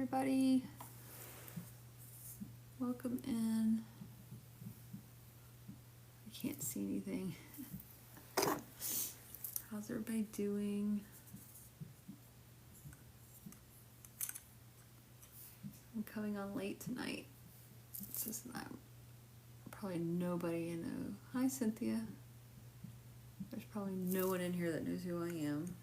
everybody. Welcome in. I can't see anything. How's everybody doing? I'm coming on late tonight. It's just probably nobody in the... Hi, Cynthia. There's probably no one in here that knows who I am.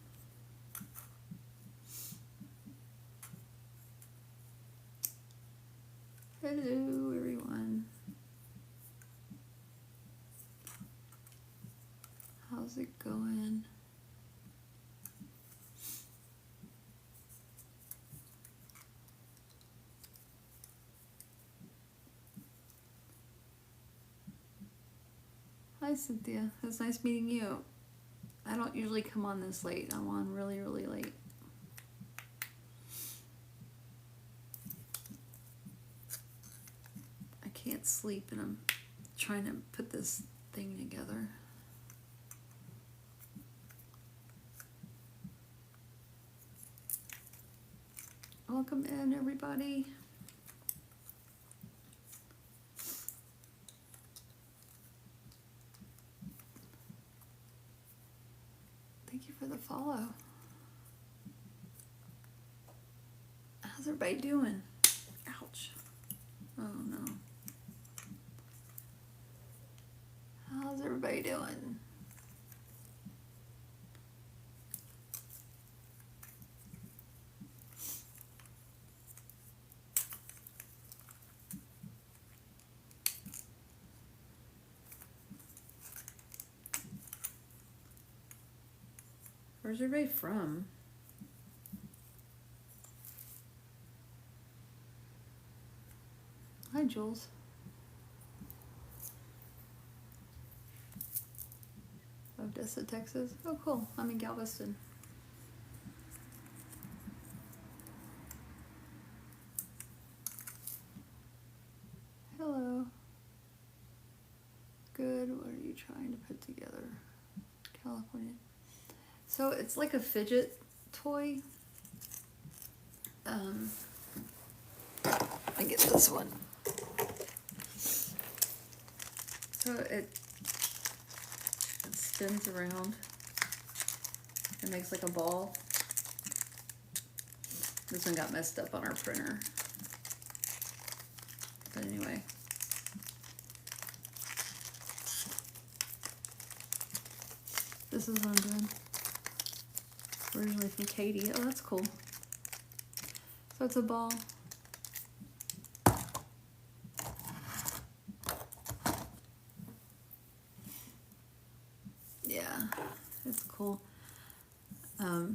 Hello, everyone. How's it going? Hi, Cynthia. It's nice meeting you. I don't usually come on this late. I'm on really, really late. I can't sleep and I'm trying to put this thing together. Welcome in, everybody. Thank you for the follow. How's everybody doing? Ouch. Oh no. How's everybody doing? Where's everybody from? Hi, Jules. Odessa, Texas. Oh, cool. I'm in Galveston. Hello. Good. What are you trying to put together? California. So it's like a fidget toy. I get this one. So it spins around. It makes like a ball. This one got messed up on our printer. But anyway. This is what I'm doing. Originally from Katie. Oh, that's cool. So it's a ball. Yeah, it's cool. I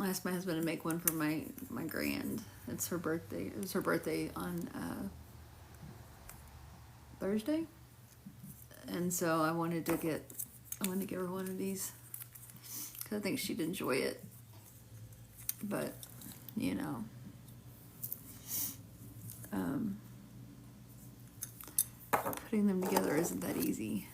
asked my husband to make one for my grand. It's her birthday. It was her birthday on Thursday. And so I wanted to give her one of these. Because I think she'd enjoy it. But, you know. Putting them together isn't that easy.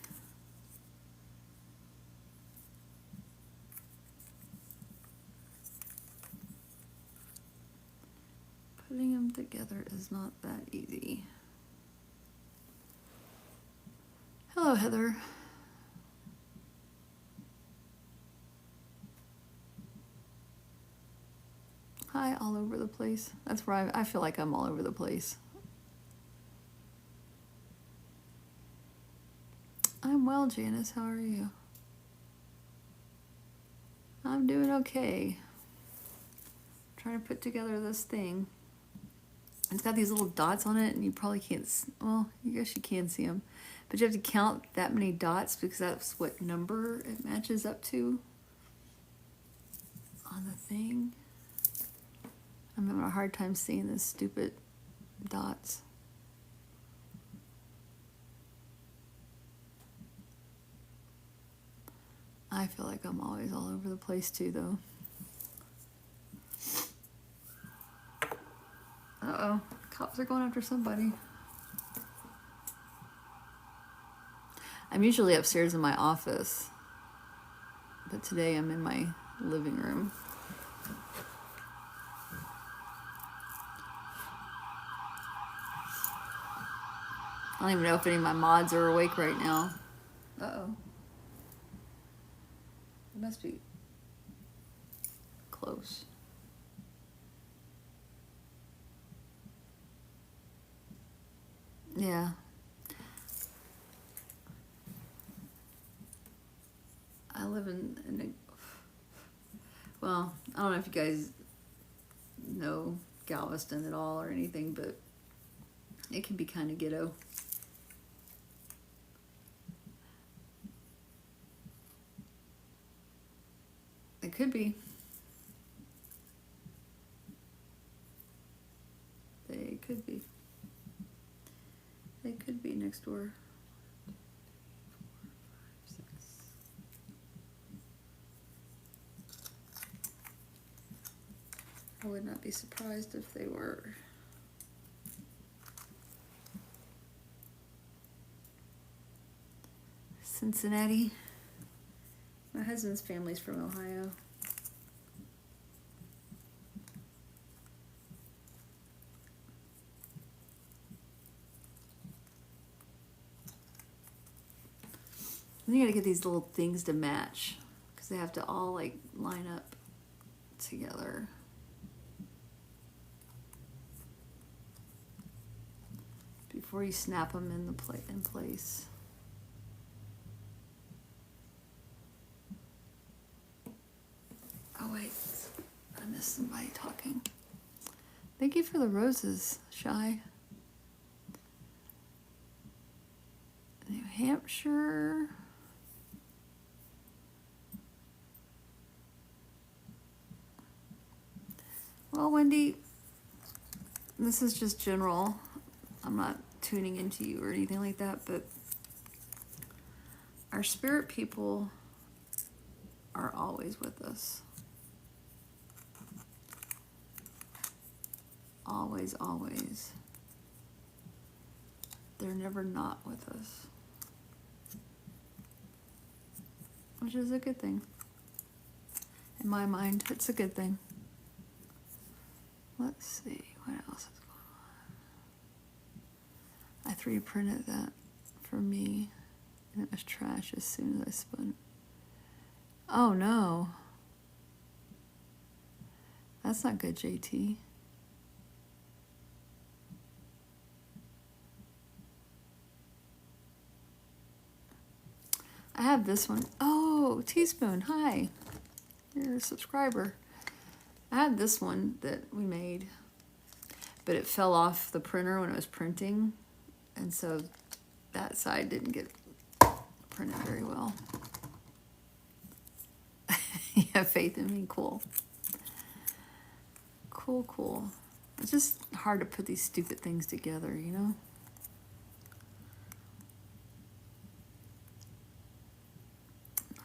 Putting them together is not that easy. Hello, Heather. Hi, all over the place. That's where I feel like I'm all over the place. I'm well, Janice. How are you? I'm doing okay. I'm trying to put together this thing. It's got these little dots on it, and you probably can't... Well, I guess you can see them. But you have to count that many dots because that's what number it matches up to on the thing. I'm having a hard time seeing this stupid dots. I feel like I'm always all over the place too, though. Uh-oh. Cops are going after somebody. I'm usually upstairs in my office, but today I'm in my living room. I don't even know if any of my mods are awake right now. Uh-oh. It must be close. Yeah. I live in a, well, I don't know if you guys know Galveston at all or anything, but it can be kind of ghetto. It could be. They could be. They could be next door. I would not be surprised if they were. Cincinnati. My husband's family's from Ohio. Then you gotta get these little things to match because they have to all like line up together. Before you snap them in place. Oh wait, I missed somebody talking. Thank you for the roses, Shy. New Hampshire. Well, Wendy, this is just general. I'm not tuning into you or anything like that, but our spirit people are always with us. Always, always. They're never not with us. Which is a good thing. In my mind, it's a good thing. Let's see, what else is going on? I 3D printed that for me, and it was trash as soon as I spun it. Oh no. That's not good, JT. I have this one. Oh, Teaspoon, hi. You're a subscriber. I had this one that we made, but it fell off the printer when it was printing, and so that side didn't get printed very well. You have faith in me, cool. Cool, cool. It's just hard to put these stupid things together, you know?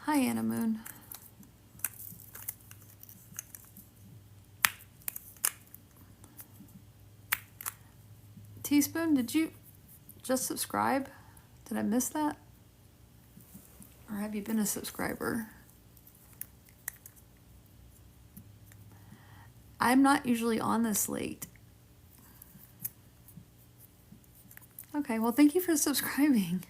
Hi, Anna Moon. Teaspoon, did you just subscribe? Did I miss that? Or have you been a subscriber? I'm not usually on this late. Okay, well, thank you for subscribing.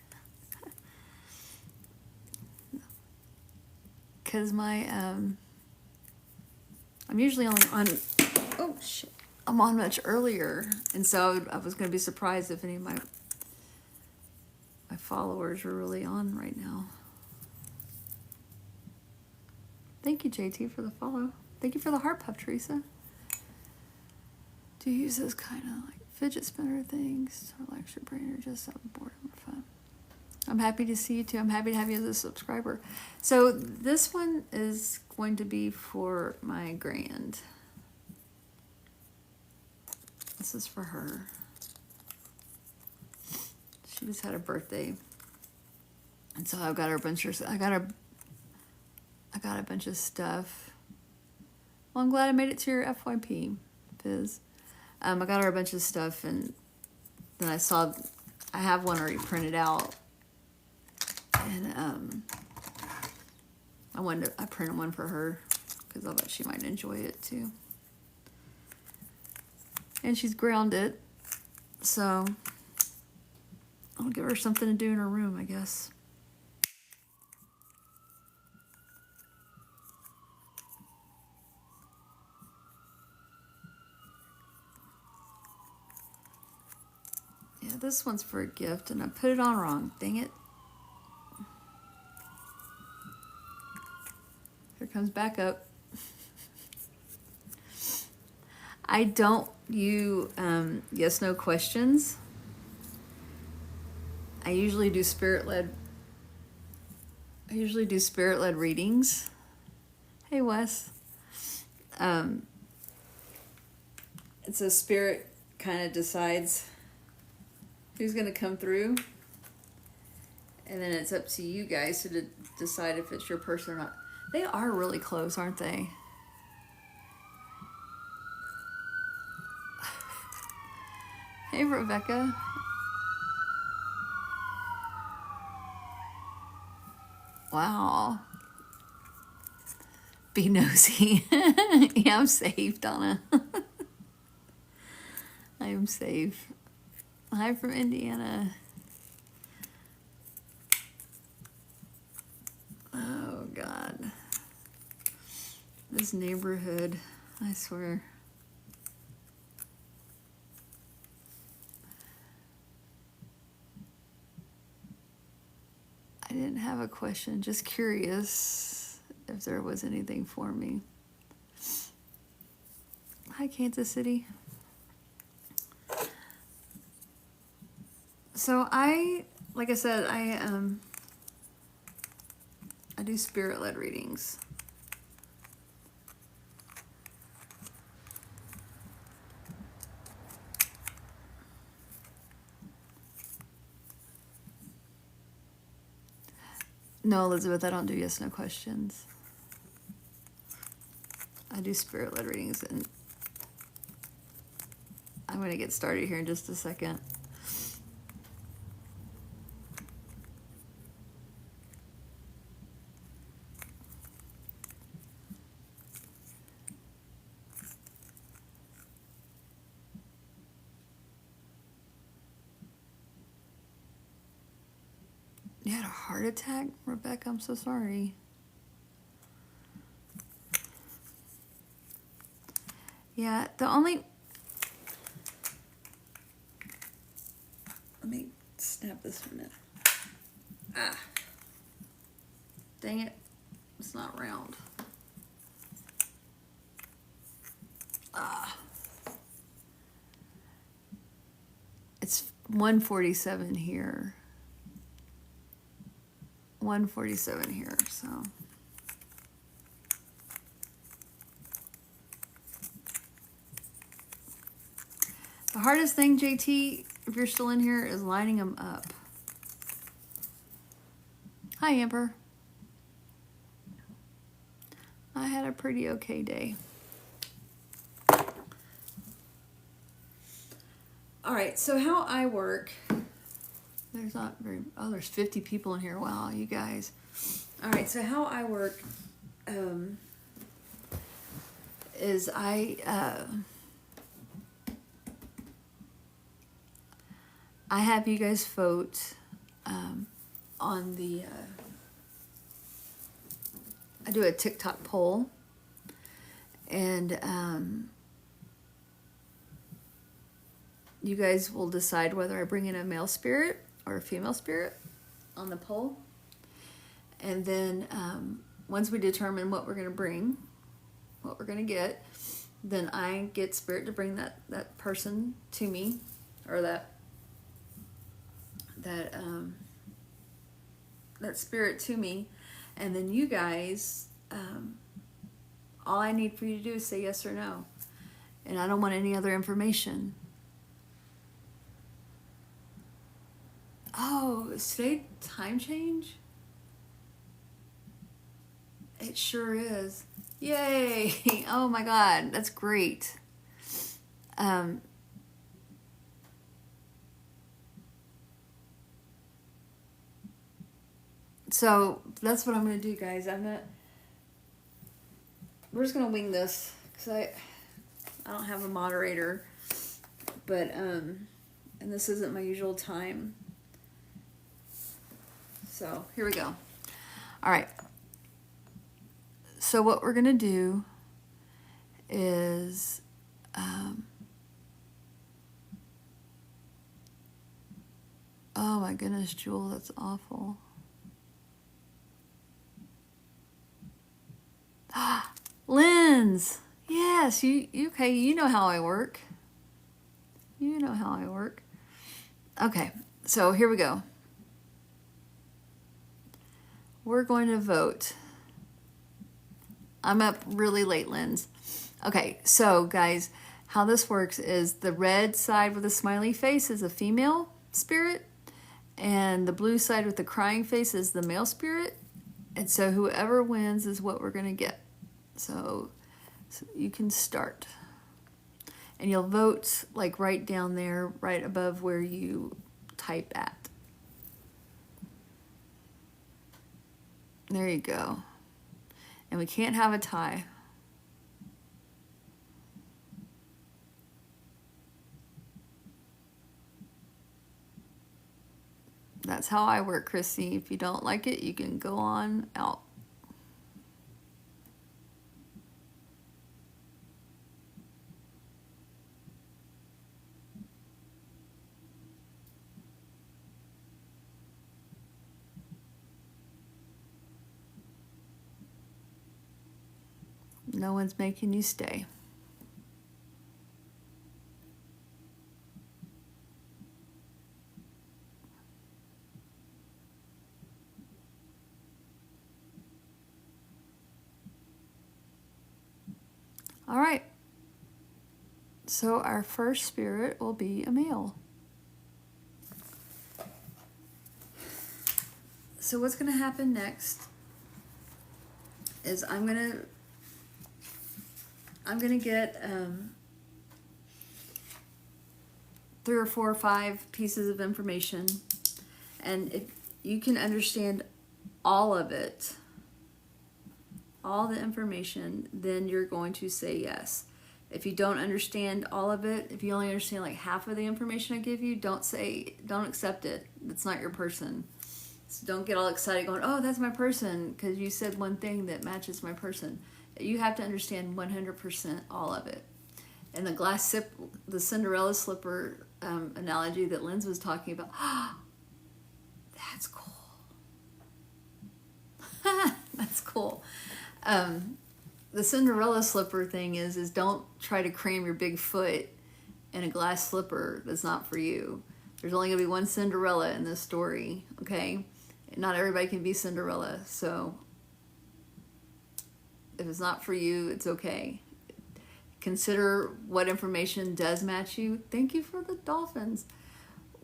Because my, I'm usually only on, oh shit, I'm on much earlier. And so I was going to be surprised if any of my followers were really on right now. Thank you, JT, for the follow. Thank you for the heart puff, Teresa. Do you use those kind of like fidget spinner things to relax your brain or just have boredom or fun? I'm happy to see you too. I'm happy to have you as a subscriber. So this one is going to be for my grand. This is for her. She just had a birthday. And so I've got her a bunch of, I got a bunch of stuff. Well, I'm glad I made it to your FYP, Fizz. I got her a bunch of stuff, and then I saw, I have one already printed out, and I printed one for her because I thought she might enjoy it too. And she's grounded, so I'll give her something to do in her room, I guess. Yeah, this one's for a gift, and I put it on wrong. Dang it. Here comes back up. I don't do yes, no questions. I usually do spirit-led readings. Hey, Wes. It's a spirit kind of decides who's going to come through. And then it's up to you guys to decide if it's your person or not. They are really close, aren't they? Hey, Rebecca. Wow. Be nosy. Yeah, I'm safe, Donna. I am safe. Hi from Indiana. Oh, God. This neighborhood, I swear. I didn't have a question, just curious if there was anything for me. Hi, Kansas City. So like I said, I do spirit-led readings. No, Elizabeth, I don't do yes, no questions. I do spirit-led readings, and I'm going to get started here in just a second. You had a heart attack, Rebecca? I'm so sorry. Yeah, let me snap this one in. Ah. Dang it. It's not round. Ah. It's 147 here. 147 here, so. The hardest thing, JT, if you're still in here, is lining them up. Hi, Amber. I had a pretty okay day. All right, so how I work, there's not very, oh, there's 50 people in here. Wow, you guys. All right, so how I work is I have you guys vote on the, I do a TikTok poll, and you guys will decide whether I bring in a male spirit or a female spirit on the poll. And then once we determine what we're going to bring, what we're going to get, then I get spirit to bring that person to me, or that spirit to me. And then you guys, all I need for you to do is say yes or no. And I don't want any other information. Oh, is today time change? It sure is. Yay! Oh my God, that's great. So that's what I'm gonna do, guys. We're just gonna wing this because I don't have a moderator, but and this isn't my usual time. So here we go. All right. So what we're going to do is oh my goodness, Jewel, that's awful. Lens. Yes, you okay, you know how I work. You know how I work. Okay, so here we go. We're going to vote. I'm up really late, Lens. Okay, so guys, how this works is the red side with a smiley face is a female spirit, and the blue side with the crying face is the male spirit. And so whoever wins is what we're going to get. So you can start. And you'll vote like right down there, right above where you type at. There you go. And we can't have a tie. That's how I work, Chrissy. If you don't like it, you can go on out. No one's making you stay. All right. So our first spirit will be a male. So what's going to happen next is I'm going to get 3 or 4 or 5 pieces of information, and if you can understand all of it, all the information, then you're going to say yes. If you don't understand all of it, if you only understand like half of the information I give you, don't accept it. It's not your person. So don't get all excited going, oh, that's my person, because you said one thing that matches my person. You have to understand 100% all of it. And the Cinderella slipper analogy that Lens was talking about, that's cool. That's cool. The Cinderella slipper thing is don't try to cram your big foot in a glass slipper that's not for you. There's only going to be one Cinderella in this story, okay? Not everybody can be Cinderella, so if it's not for you, it's okay. Consider what information does match you. Thank you for the dolphins.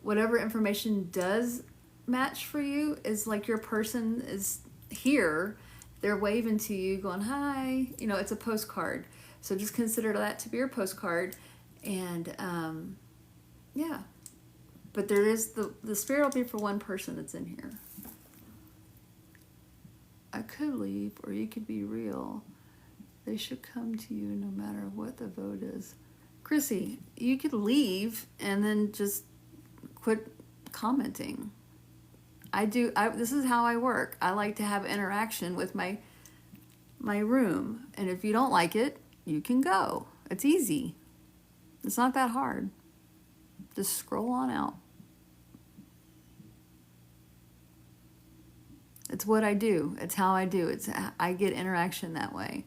Whatever information does match for you is like your person is here. They're waving to you going, hi. You know, it's a postcard. So just consider that to be your postcard. And yeah. But there is the spirit will be for one person that's in here. I could leave, or you could be real. They should come to you no matter what the vote is. Chrissy, you could leave and then just quit commenting. This is how I work. I like to have interaction with my room. And if you don't like it, you can go. It's easy. It's not that hard. Just scroll on out. It's what I do. It's how I do. I get interaction that way.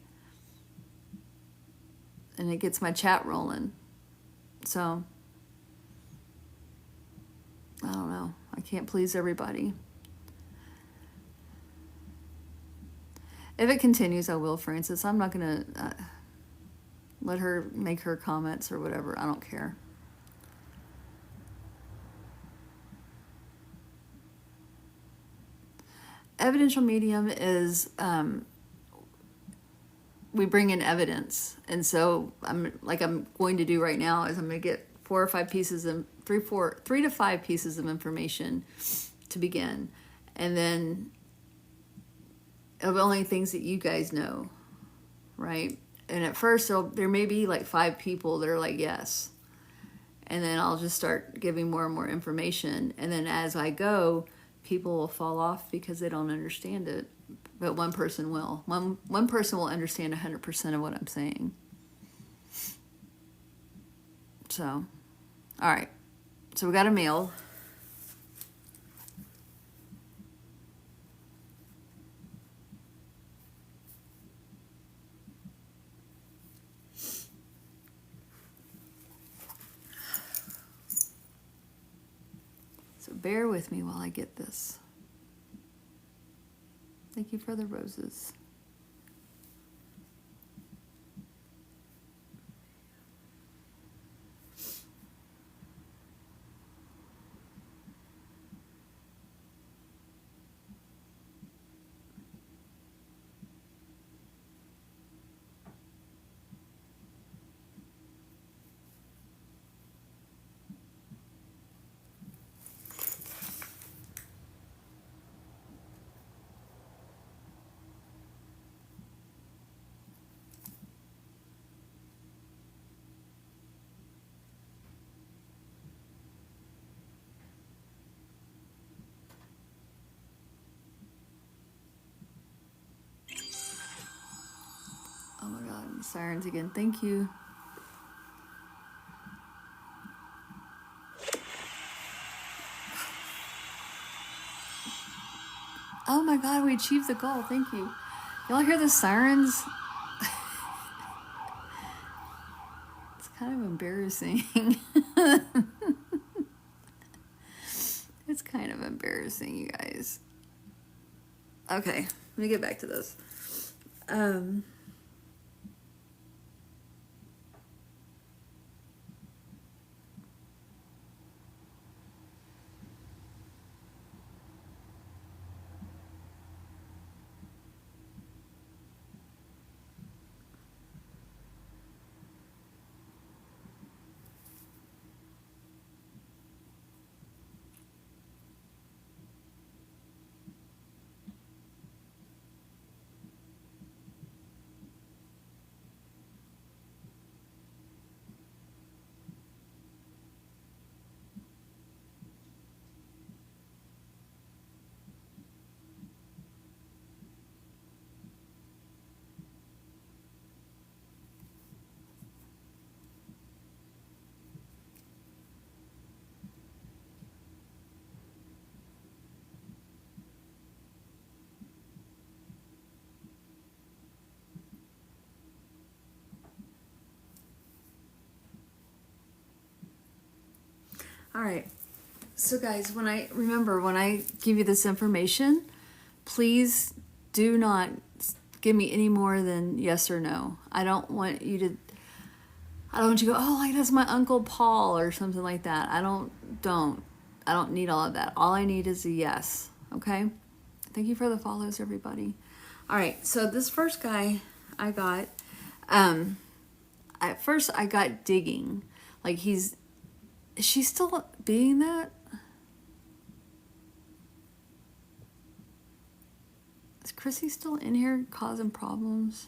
And it gets my chat rolling. So, I don't know. I can't please everybody. If it continues, I will, Francis. I'm not going to let her make her comments or whatever. I don't care. Evidential medium is we bring in evidence, and so I'm going to do right now is I'm going to get 4 or 5 pieces of 3 to 5 pieces of information to begin, and then of only things that you guys know, right? And at first there may be like 5 people that are like yes, and then I'll just start giving more and more information, and then as I go, people will fall off because they don't understand it. But one person will. One person will understand 100% of what I'm saying. So, all right. So we got a male. So bear with me while I get this. Thank you for the roses. Oh my God, sirens again. Thank you. Oh my God, we achieved the goal. Thank you. Y'all hear the sirens? It's kind of embarrassing. It's kind of embarrassing, you guys. Okay, let me get back to this. All right. So guys, when I give you this information, please do not give me any more than yes or no. I don't want you to go, oh, like that's my Uncle Paul or something like that. I don't need all of that. All I need is a yes. Okay? Thank you for the follows, everybody. All right. So this first guy I got, at first I got digging. Like is she still being that? Is Chrissy still in here causing problems?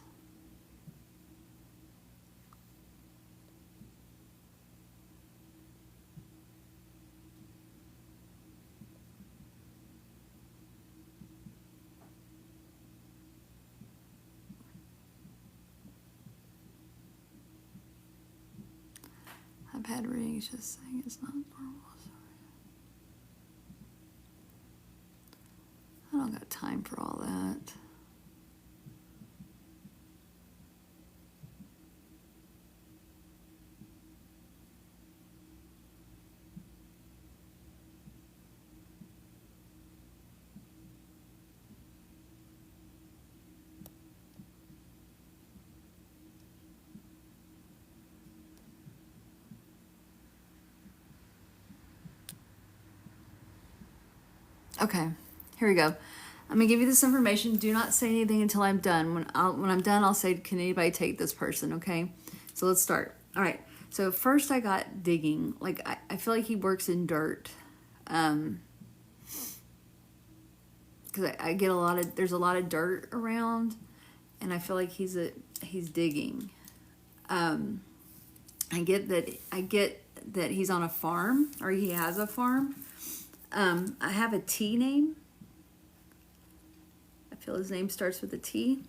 I've had readings just saying it's not normal. I don't got time for all that. Okay, here we go. I'm gonna give you this information. Do not say anything until I'm done. When I'm done, I'll say, can anybody take this person? Okay, so let's start. All right. So first, I got digging. Like I feel like he works in dirt, because I get there's a lot of dirt around, and I feel like he's digging. I get that he's on a farm, or he has a farm. I have a T name. I feel his name starts with a T.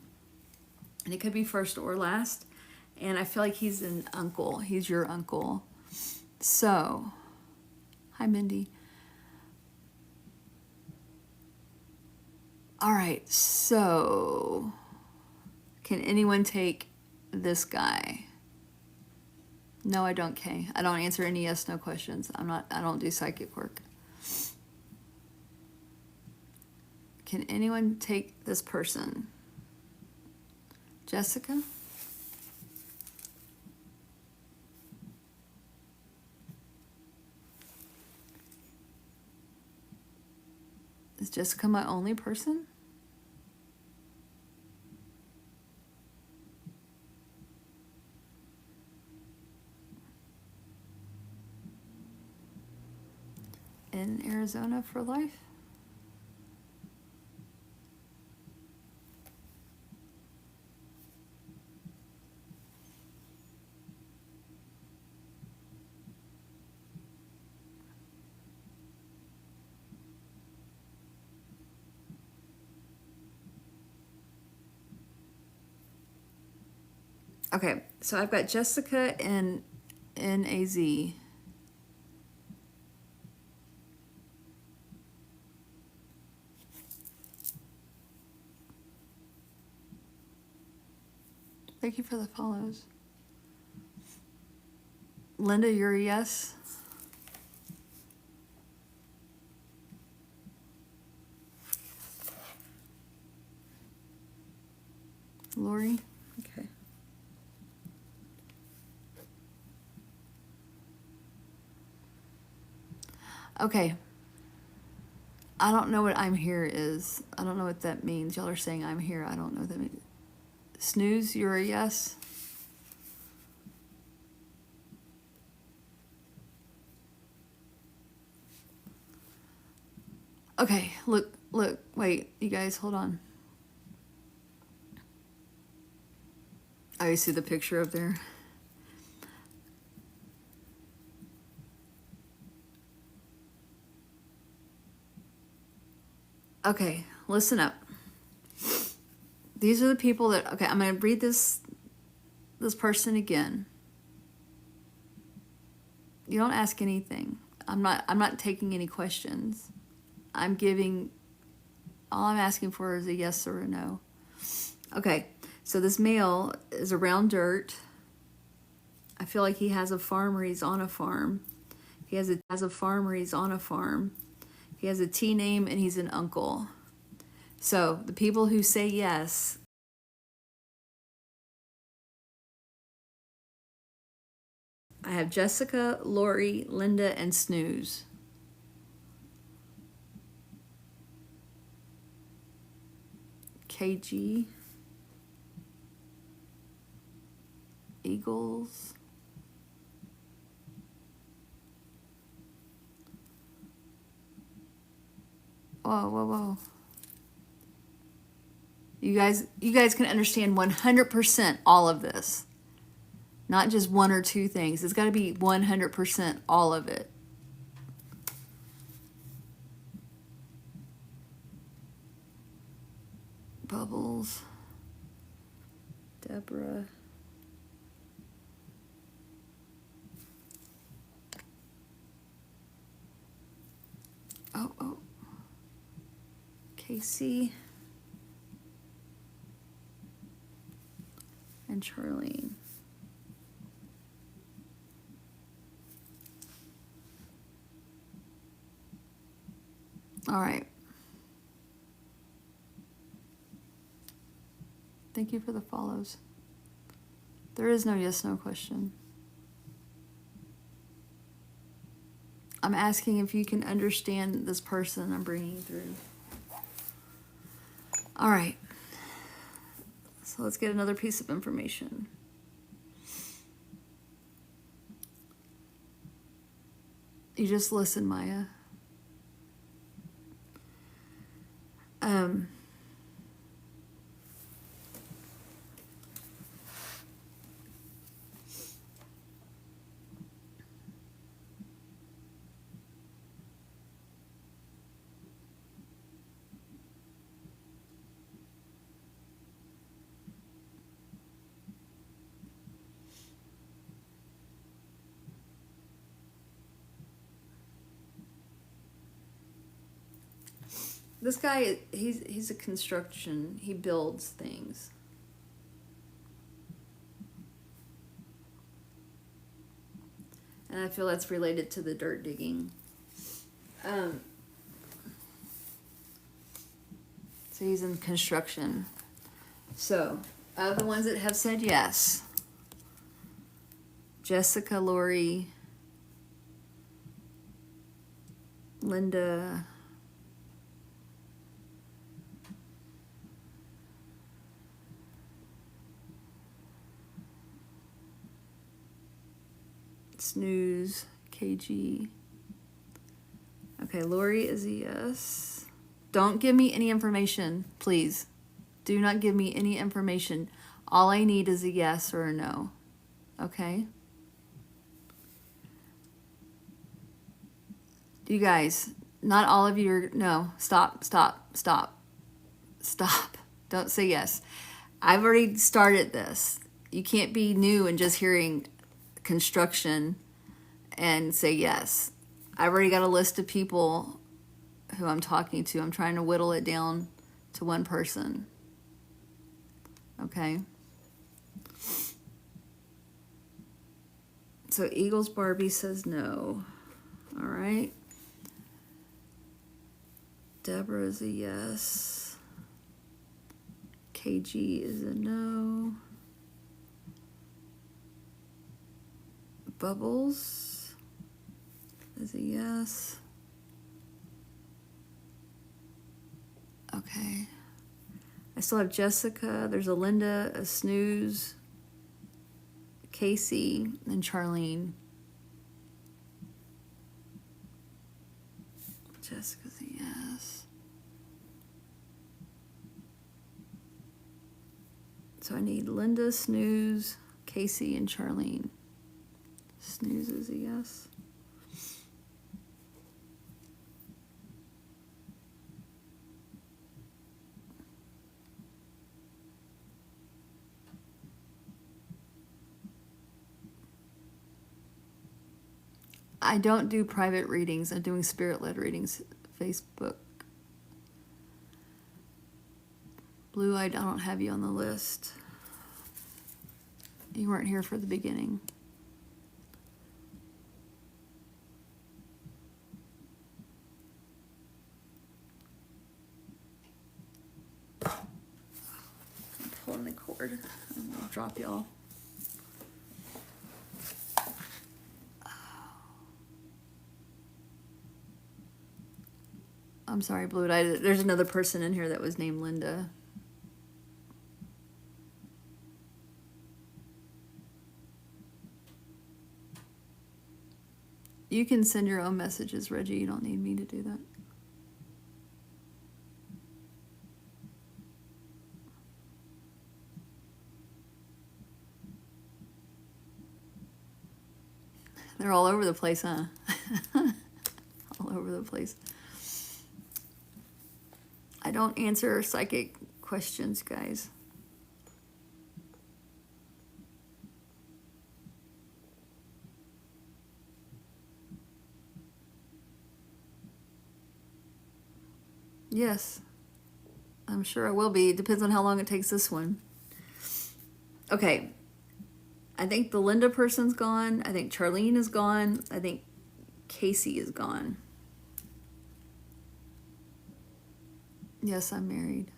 And it could be first or last. And I feel like he's an uncle. He's your uncle. So, hi, Mindy. All right, so can anyone take this guy? No, I don't, Kay. I don't answer any yes, no questions. I don't do psychic work. Can anyone take this person? Jessica? Is Jessica my only person? In Arizona for life? Okay, so I've got Jessica and NAZ. Thank you for the follows. Linda, you're a yes? Lori? Okay. Okay. I don't know what I'm here is. I don't know what that means. Y'all are saying I'm here. I don't know what that means. Snooze, you're a yes? Okay, look, wait, you guys, hold on. Oh, you see the picture up there? Okay, listen up. These are the people that, okay, I'm going to read this person again. You don't ask anything. I'm not taking any questions. I'm giving, all I'm asking for is a yes or a no. Okay, so this male is around dirt. I feel like he has a farm or he's on a farm. He has a farm or he's on a farm. He has a T name and he's an uncle. So the people who say yes, I have Jessica, Lori, Linda, and Snooze. KG. Eagles. Whoa. You guys can understand 100% all of this. Not just one or two things. It's got to be 100% all of it. Bubbles. Deborah. Oh. Casey. And Charlene. All right. Thank you for the follows. There is no yes, no question. I'm asking if you can understand this person I'm bringing through. All right. So let's get another piece of information. You just listen, Maya. This guy, he's a construction. He builds things. And I feel that's related to the dirt digging. So he's in construction. So, the ones that have said yes. Jessica, Lori, Linda, Snooze, KG. Okay, Lori is a yes. Don't give me any information, please. Do not give me any information. All I need is a yes or a no. Okay? You guys, not all of you are... No, stop. Don't say yes. I've already started this. You can't be new and just hearing construction and say yes. I've already got a list of people who I'm talking to. I'm trying to whittle it down to one person. Okay? So Eagles Barbie says no. All right. Deborah is a yes. KG is a no. Bubbles is a yes. Okay. I still have Jessica. There's a Linda, a Snooze, Casey, and Charlene. Jessica's a yes. So I need Linda, Snooze, Casey, and Charlene. Snooze is a yes. I don't do private readings. I'm doing spirit-led readings. Facebook. Blue, I don't have you on the list. You weren't here for the beginning. I'm pulling the cord. I'm gonna drop y'all. I'm sorry, Blue. There's another person in here that was named Linda. You can send your own messages, Reggie. You don't need me to do that. They're all over the place, huh? All over the place. I don't answer psychic questions, guys. Yes, I'm sure I will be. It depends on how long it takes this one. Okay. I think the Linda person's gone. I think Charlene is gone. I think Casey is gone. Yes, I'm married.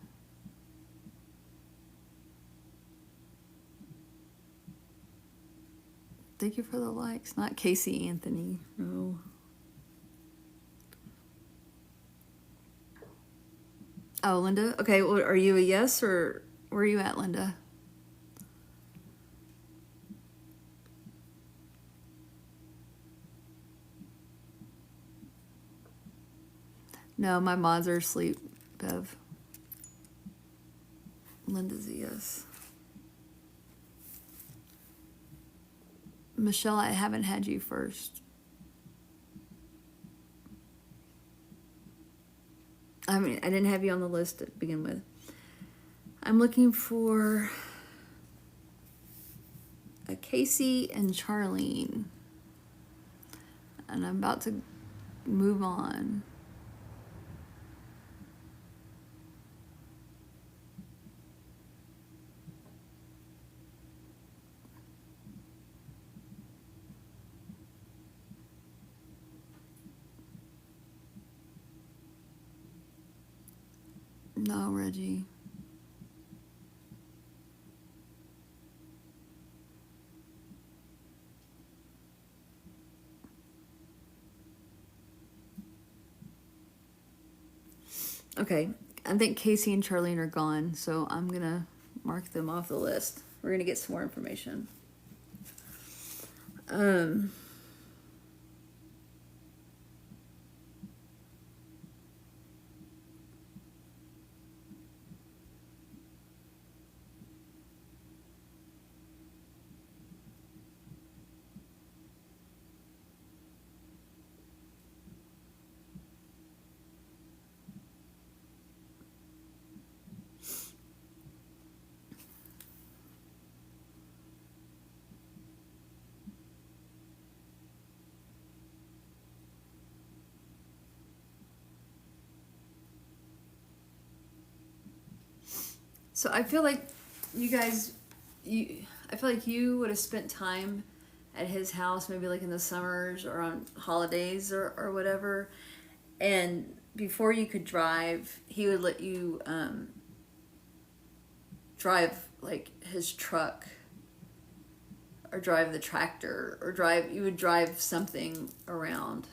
Thank you for the likes. Not Casey Anthony. No. Oh, Linda? Okay, well, are you a yes or where are you at, Linda? No, my mods are asleep, Bev. Linda's a yes. Michelle, I haven't had you first. I mean, I didn't have you on the list to begin with. I'm looking for a Casey and Charlene. And I'm about to move on. No, Reggie. Okay, I think Casey and Charlene are gone, so I'm gonna mark them off the list. We're gonna get some more information. So I feel like you guys, I feel like you would have spent time at his house, maybe like in the summers or on holidays or whatever. And before you could drive, he would let you drive like his truck or drive the tractor or you would drive something around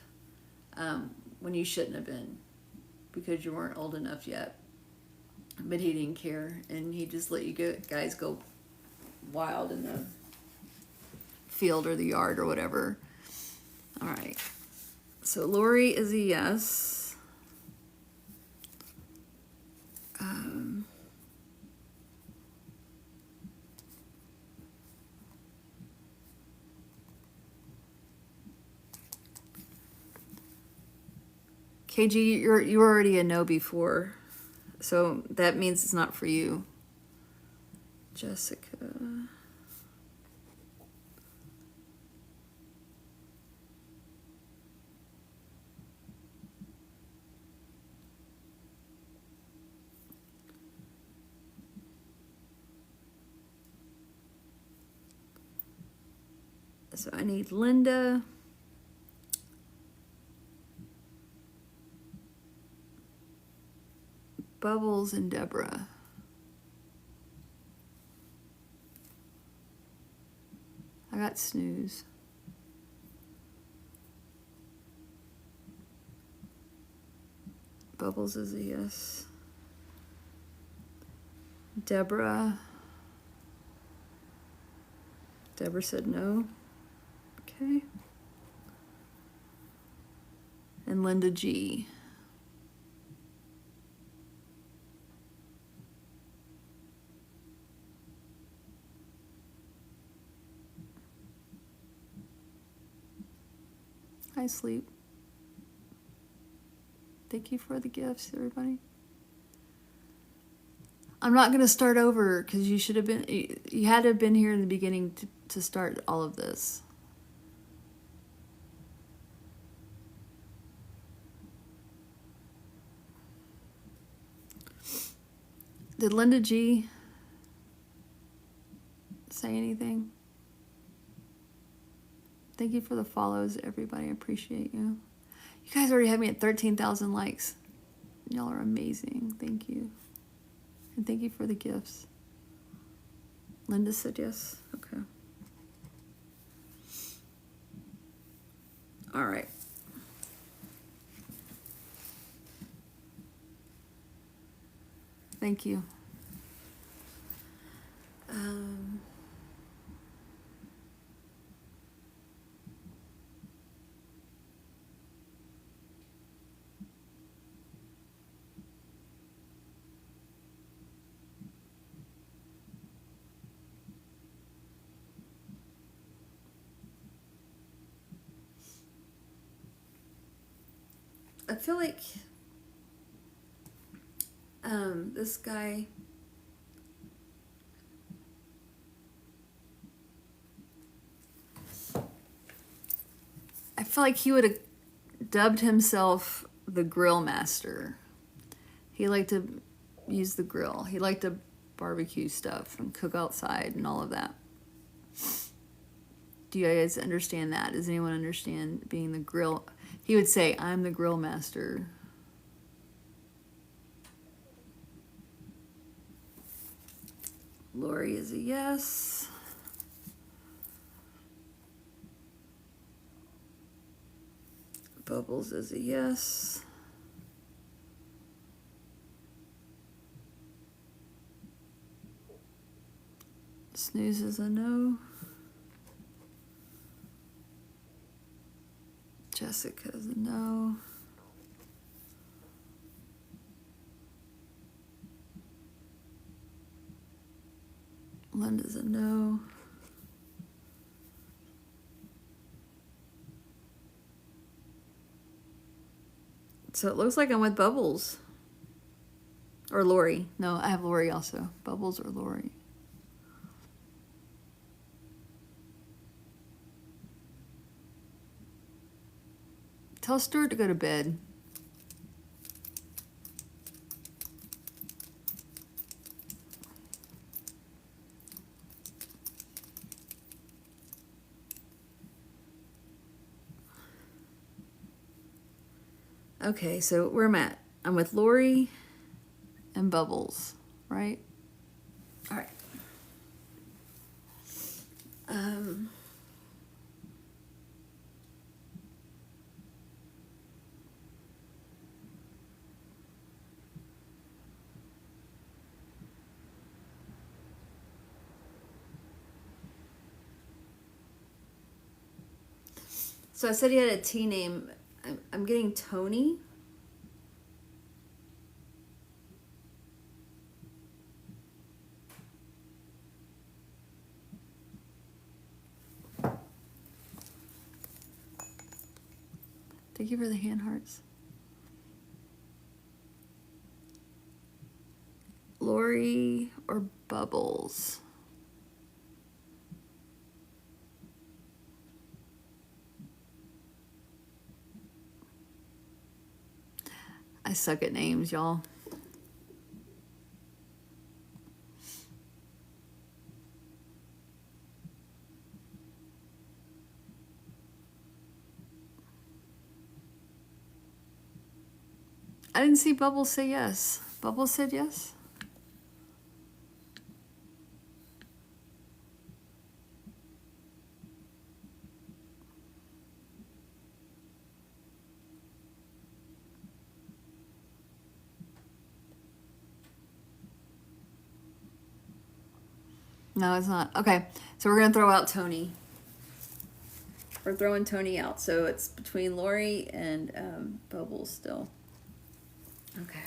when you shouldn't have been because you weren't old enough yet. But he didn't care, and he just let you guys go wild in the field or the yard or whatever. All right. So Lori is a yes. KG, you're already a no before, so that means it's not for you. Jessica. So I need Linda. Bubbles and Deborah. I got snooze. Bubbles is a yes. Deborah. Deborah said no. Okay. And Linda G. Hi, Sleep. Thank you for the gifts, everybody. I'm not going to start over because you should have been, you had to have been here in the beginning to start all of this. Did Linda G say anything? Thank you for the follows, everybody. I appreciate you. You guys already have me at 13,000 likes. Y'all are amazing. Thank you. And thank you for the gifts. Linda said yes. Okay. All right. Thank you. I feel like this guy, I feel like he would have dubbed himself the grill master. He liked to use the grill. He liked to barbecue stuff and cook outside and all of that. Do you guys understand that? Does anyone understand being the grill? He would say, I'm the grill master. Lori is a yes. Bubbles is a yes. Snooze is a no. Jessica is a no. Linda's a no. So it looks like I'm with Bubbles. Or Lori. No, I have Lori also. Bubbles or Lori. Tell Stuart to go to bed. Okay, so where I'm at. I'm with Lori and Bubbles, right? All right. So I said he had a T name. I'm getting Tony. Thank you for the hand hearts. Lori or Bubbles? I suck at names, y'all. I didn't see Bubbles say yes. Bubbles said yes? No, it's not. Okay, so we're going to throw out Tony. We're throwing Tony out, so it's between Lori and Bubbles still. Okay.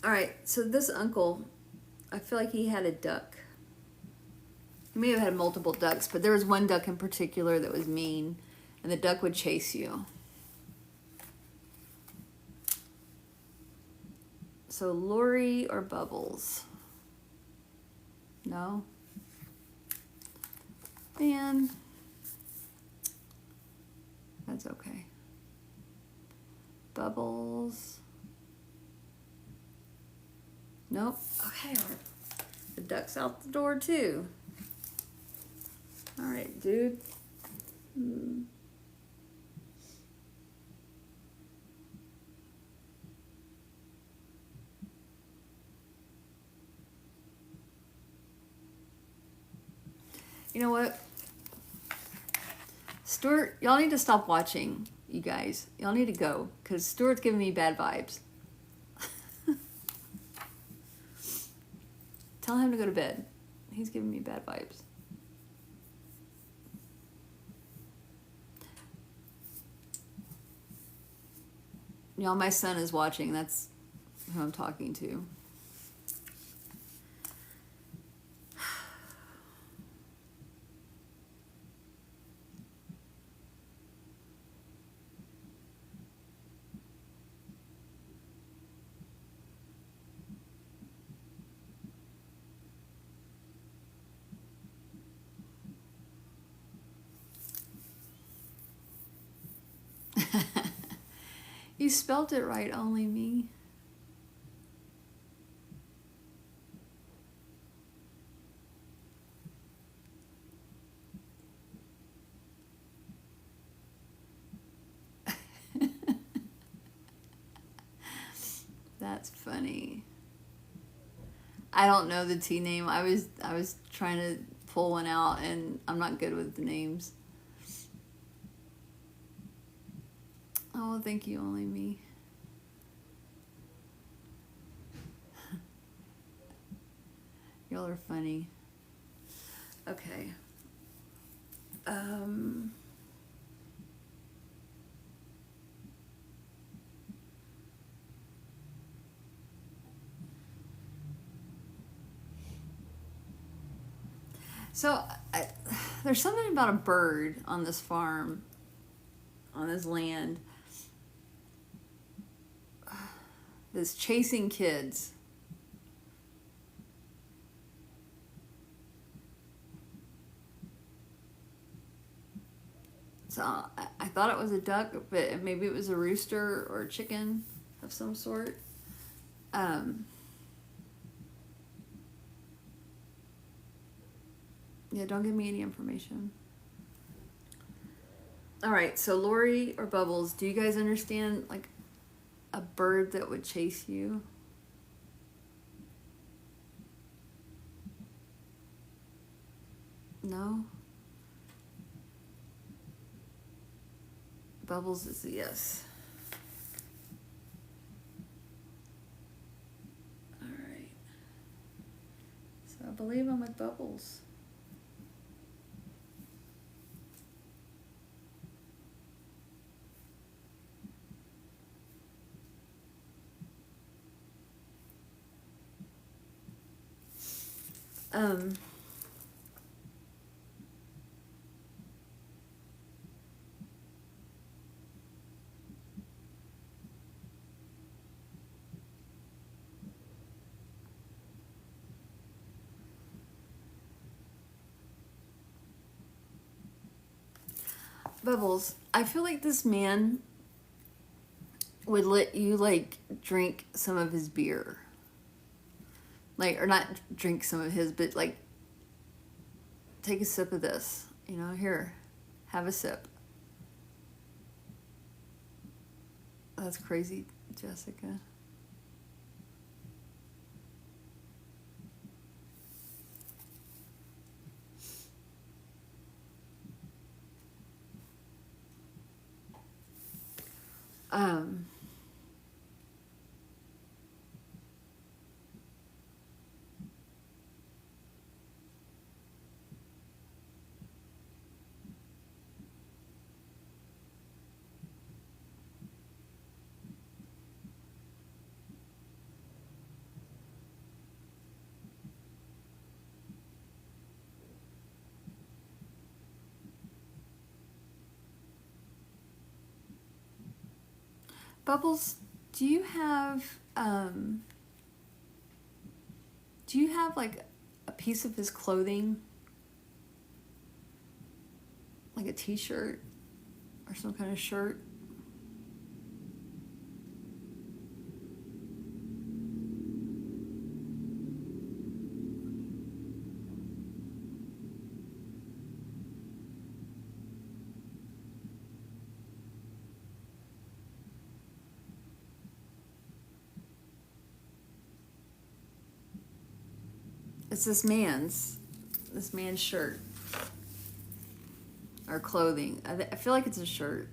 All right, so this uncle, I feel like he had a duck. He may have had multiple ducks, but there was one duck in particular that was mean, and the duck would chase you. So Lori or Bubbles? No? Man. That's okay. Bubbles. Nope. Okay. The duck's out the door too. All right, dude. You know what? Stuart, y'all need to stop watching, you guys. Y'all need to go, because Stuart's giving me bad vibes. Tell him to go to bed. He's giving me bad vibes. Y'all, my son is watching. That's who I'm talking to. You spelt it right, only me. That's funny. I don't know the T name. I was trying to pull one out, and I'm not good with the names. Oh, thank you, only me. Y'all are funny. Okay. So there's something about a bird on this farm, on this land, that's chasing kids. So I thought it was a duck, but maybe it was a rooster or a chicken of some sort. Yeah, don't give me any information. All right, so Lori or Bubbles, do you guys understand like a bird that would chase you? No? Bubbles is a yes. All right. So I believe I'm with Bubbles. Bubbles, I feel like this man would let you like drink some of his beer. Like, or not drink some of his, but like take a sip of this. You know, here, have a sip. That's crazy, Jessica. Bubbles, do you have like a piece of his clothing, like a t-shirt or some kind of shirt? It's this man's shirt or clothing. I feel like it's a shirt.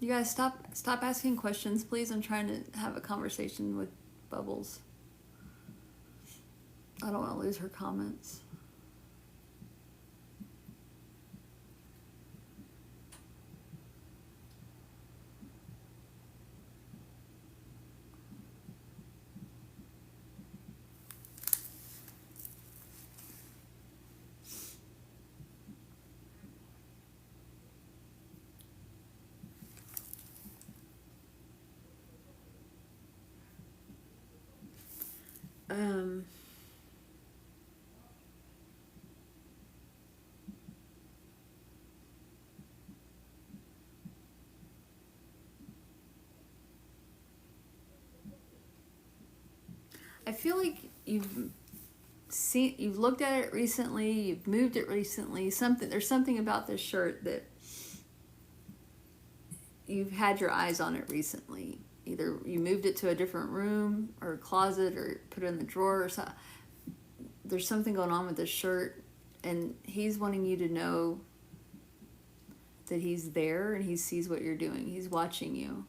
You guys stop asking questions, please. I'm trying to have a conversation with Bubbles. I don't want to lose her comments. Um, I feel like you've looked at it recently, you've moved it recently. There's something about this shirt that you've had your eyes on it recently. Either you moved it to a different room or a closet or put it in the drawer or something. There's something going on with this shirt, and he's wanting you to know that he's there and he sees what you're doing. He's watching you.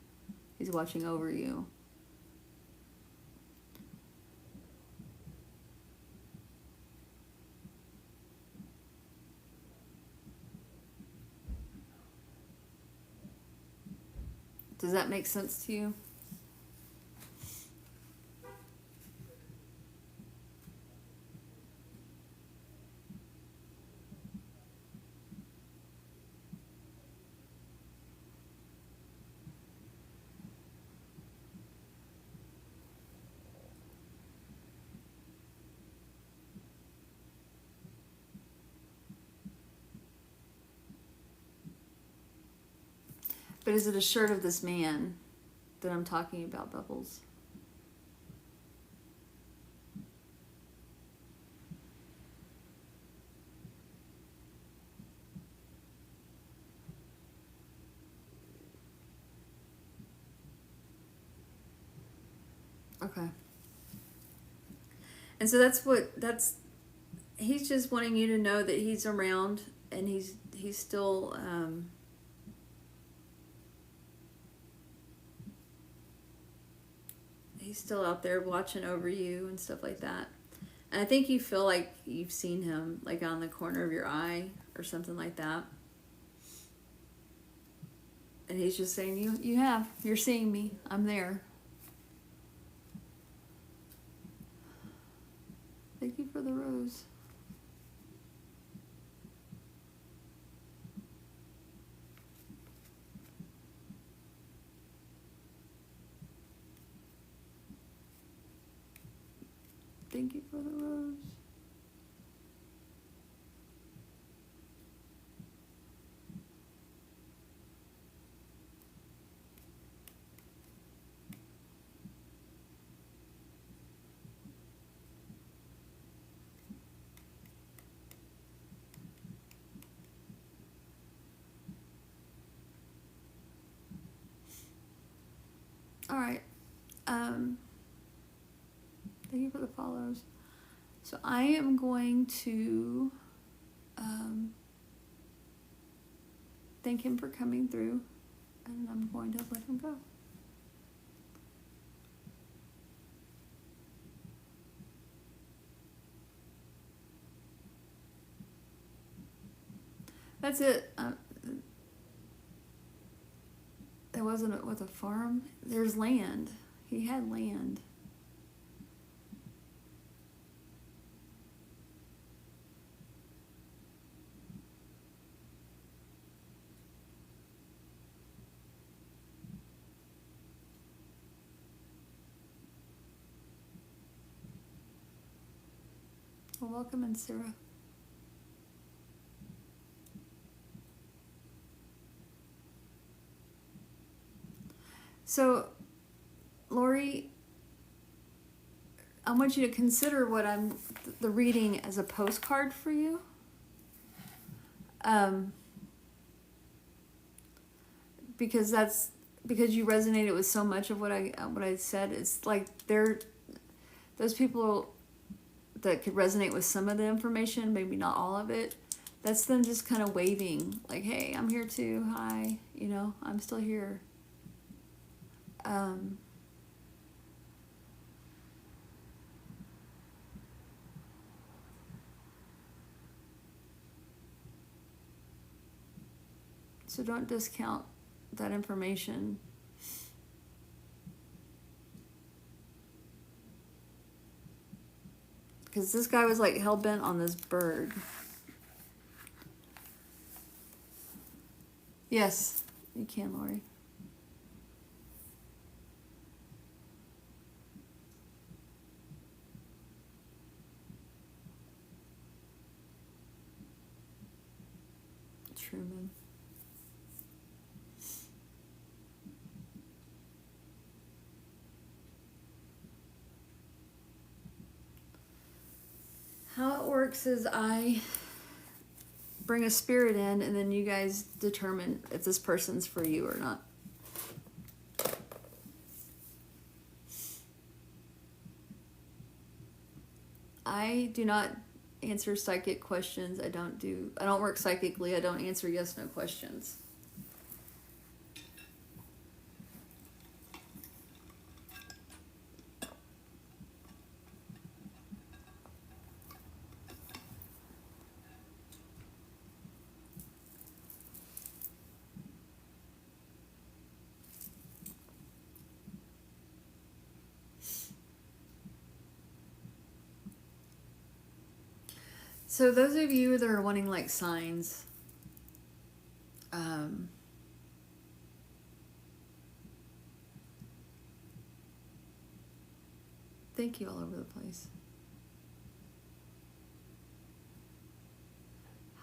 He's watching over you. Does that make sense to you? But is it a shirt of this man that I'm talking about, Bubbles? Okay. And so he's just wanting you to know that he's around and he's still he's still out there watching over you and stuff like that. And I think you feel like you've seen him, like on the corner of your eye or something like that. And he's just saying, you're seeing me. I'm there. Thank you for the rose. Thank you for the rose. All right. Thank you for the follows. So I am going to thank him for coming through, and I'm going to let him go. That's it. It wasn't with a farm. There's land. He had land. Well, welcome in, Sarah. So, Lori, I want you to consider the reading as a postcard for you. Because you resonated with so much of what I said. It's like those people that could resonate with some of the information, maybe not all of it. That's them just kind of waving, like, hey, I'm here too. Hi, I'm still here. So don't discount that information. Because this guy was like hell-bent on this bird. Yes, you can, Lori. Truman. How it works is I bring a spirit in, and then you guys determine if this person's for you or not. I do not answer psychic questions. I don't work psychically. I don't answer yes, no questions. So those of you that are wanting like signs, thank you all over the place.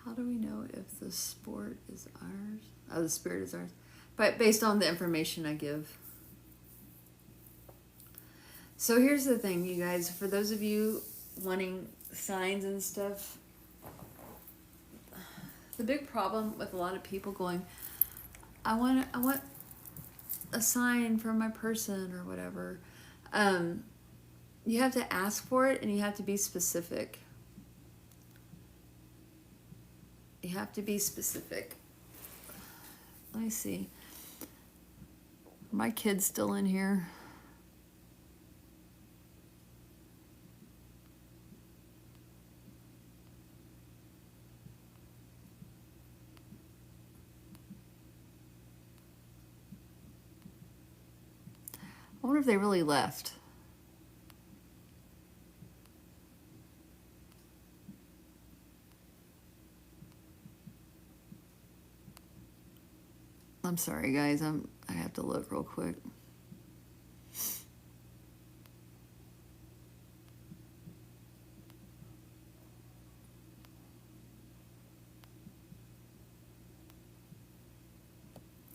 How do we know if the sport is ours? Oh, the spirit is ours. But based on the information I give. So here's the thing, you guys. For those of you wanting signs and stuff, the big problem with a lot of people going, I want a sign from my person or whatever. You have to ask for it, and you have to be specific. You have to be specific. Let me see. My kid's still in here. I wonder if they really left. I'm sorry, guys. I have to look real quick.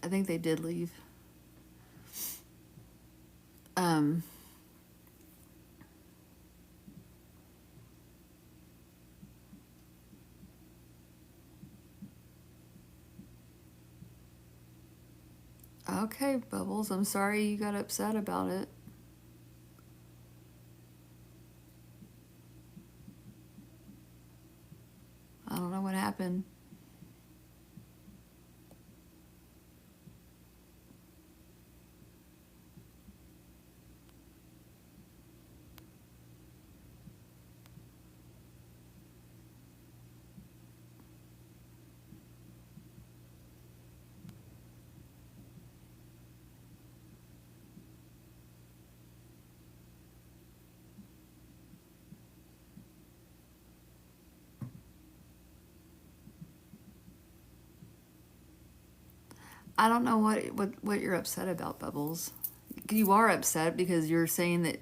I think they did leave. Okay, Bubbles, I'm sorry you got upset about it. I don't know what happened. I don't know what you're upset about, Bubbles. You are upset because you're saying that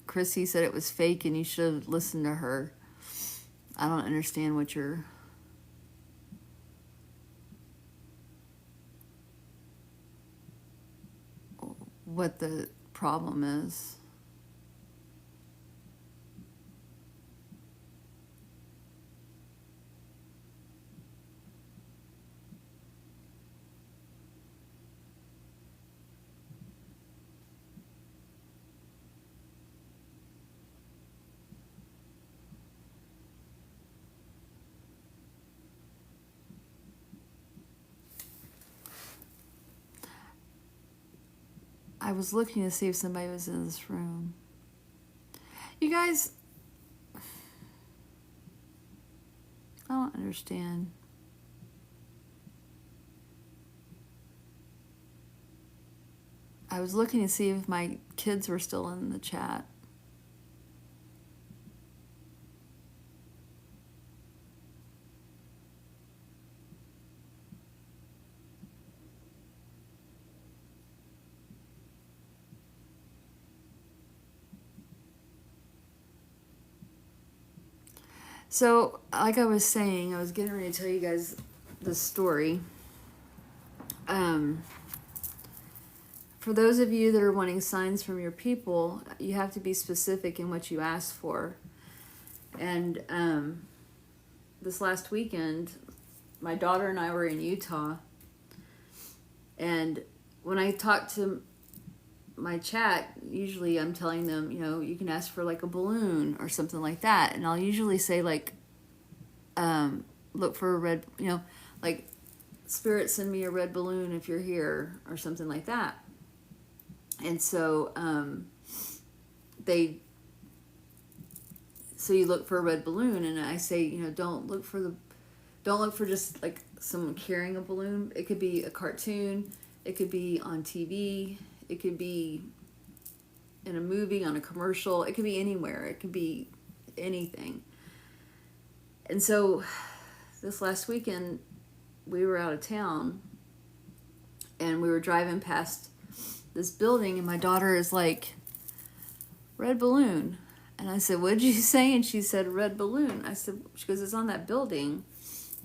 Chrissy said it was fake and you should have listened to her. I don't understand what the problem is. I was looking to see if somebody was in this room. You guys, I don't understand. I was looking to see if my kids were still in the chat. So, like I was saying, I was getting ready to tell you guys this story. For those of you that are wanting signs from your people, you have to be specific in what you ask for. And this last weekend, my daughter and I were in Utah. And when I talk to my chat, usually I'm telling them, you know, you can ask for like a balloon or something like that. And I'll usually say like, look for a red, you know, like, Spirit, send me a red balloon if you're here, or something like that. And so so you look for a red balloon, and I say, you know, don't look for just like someone carrying a balloon. It could be a cartoon, it could be on TV, it could be in a movie, on a commercial, it could be anywhere, it could be anything. And so this last weekend we were out of town, and we were driving past this building, and my daughter is like, red balloon. And I said, what did you say? And she said, red balloon. I said, she goes, it's on that building.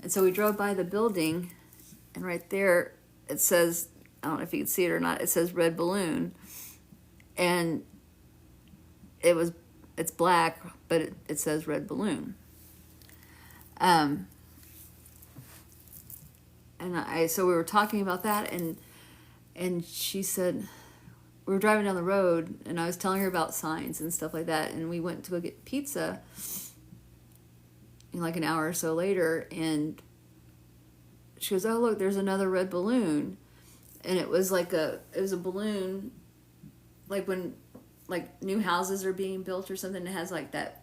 And so we drove by the building, and right there it says, I don't know if you can see it or not, it says red balloon. And it's black, but it says red balloon. And so we were talking about that, and she said, we were driving down the road, and I was telling her about signs and stuff like that, and we went to go get pizza, like an hour or so later, and she goes, oh, look, there's another red balloon. And it was a balloon, like when, like, new houses are being built or something, it has like that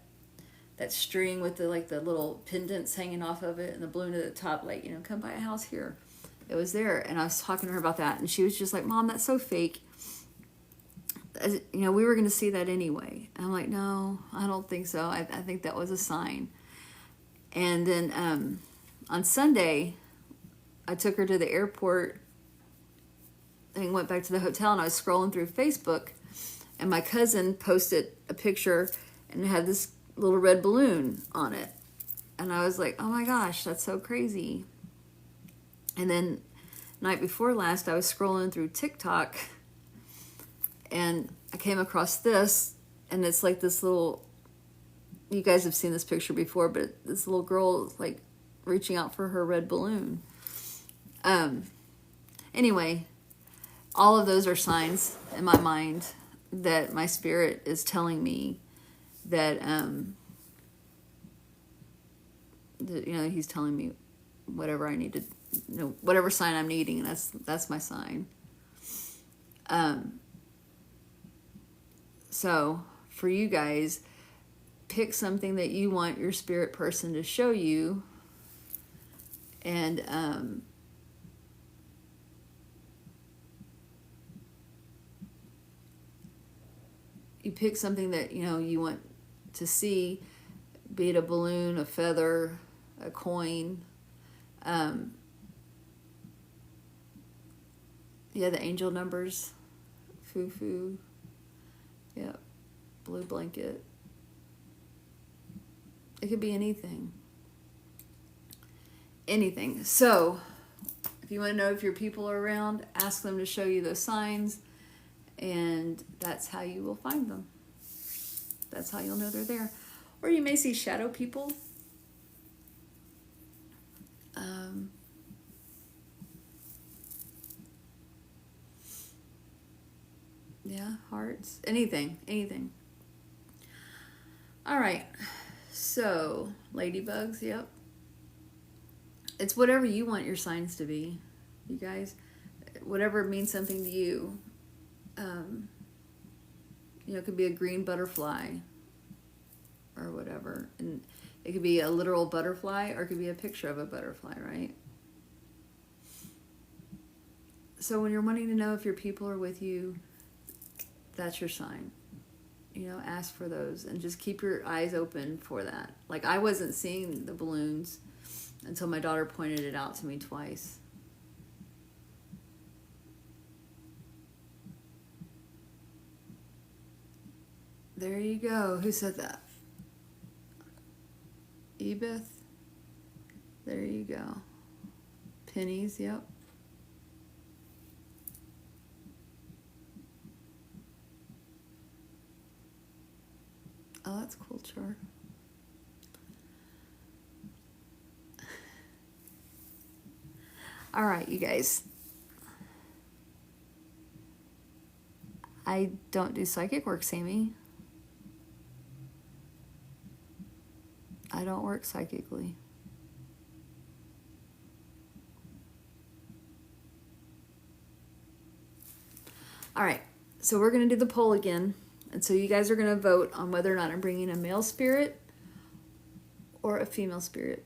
string with the little pendants hanging off of it, and the balloon at the top, like, you know, come buy a house here. It was there, and I was talking to her about that, and she was just like, Mom, that's so fake. You know, we were going to see that anyway. And I'm like, no, I don't think so. I think that was a sign. And then on Sunday, I took her to the airport and went back to the hotel, and I was scrolling through Facebook, and my cousin posted a picture, and it had this little red balloon on it. And I was like, oh my gosh, that's so crazy. And then night before last, I was scrolling through TikTok, and I came across this, and it's like this little, you guys have seen this picture before, but this little girl is like reaching out for her red balloon. Anyway, all of those are signs in my mind that my spirit is telling me that, you know, he's telling me whatever I need to, you know, whatever sign I'm needing, and that's my sign. So for you guys, pick something that you want your spirit person to show you, and you pick something that, you know, you want to see, be it a balloon, a feather, a coin. Yeah, the angel numbers, foo-foo, yeah, blue blanket. It could be anything. Anything. So, if you want to know if your people are around, ask them to show you those signs, and that's how you will find them. That's how you'll know they're there. Or you may see shadow people. Yeah, hearts, anything. All right, so ladybugs, yep. It's whatever you want your signs to be, you guys. Whatever means something to you. You know, it could be a green butterfly or whatever. And it could be a literal butterfly, or it could be a picture of a butterfly, right? So when you're wanting to know if your people are with you, that's your sign. You know, ask for those, and just keep your eyes open for that. Like, I wasn't seeing the balloons until my daughter pointed it out to me twice. There you go. Who said that? Ebeth? There you go. Pennies, yep. Oh, that's a cool chart. All right, you guys. I don't do psychic work, Sammy. I don't work psychically. All right, so we're going to do the poll again. And so you guys are going to vote on whether or not I'm bringing a male spirit or a female spirit.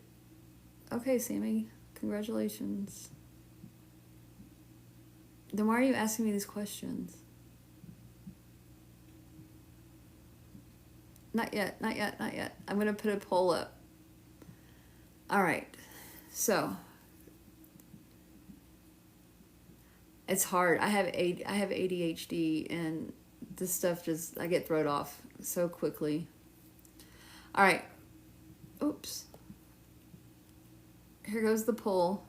Okay, Sammy, congratulations. Then why are you asking me these questions? Not yet, not yet, not yet. I'm going to put a poll up. All right, so it's hard. I have ADHD, and this stuff just, I get thrown off so quickly. All right. Oops. Here goes the poll.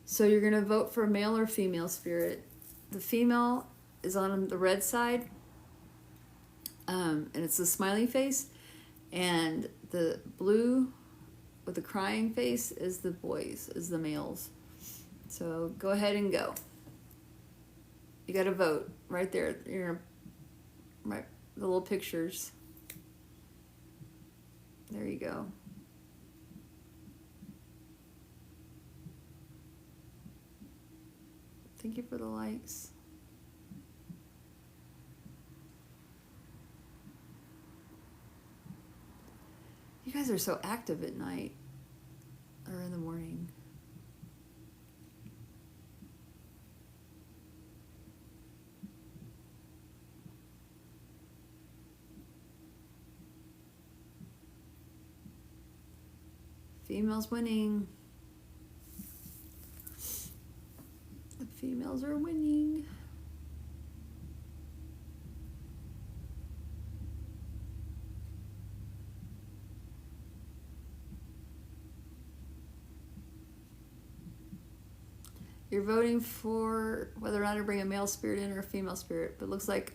So you're going to vote for male or female spirit. The female is on the red side, and it's the smiley face, and the blue with the crying face is the boys, is the males. So go ahead and go. You got to vote right there. You're right, the little pictures. There you go. Thank you for the likes. You guys are so active at night or in the morning. Females winning. The females are winning. You're voting for whether or not to bring a male spirit in or a female spirit, but it looks like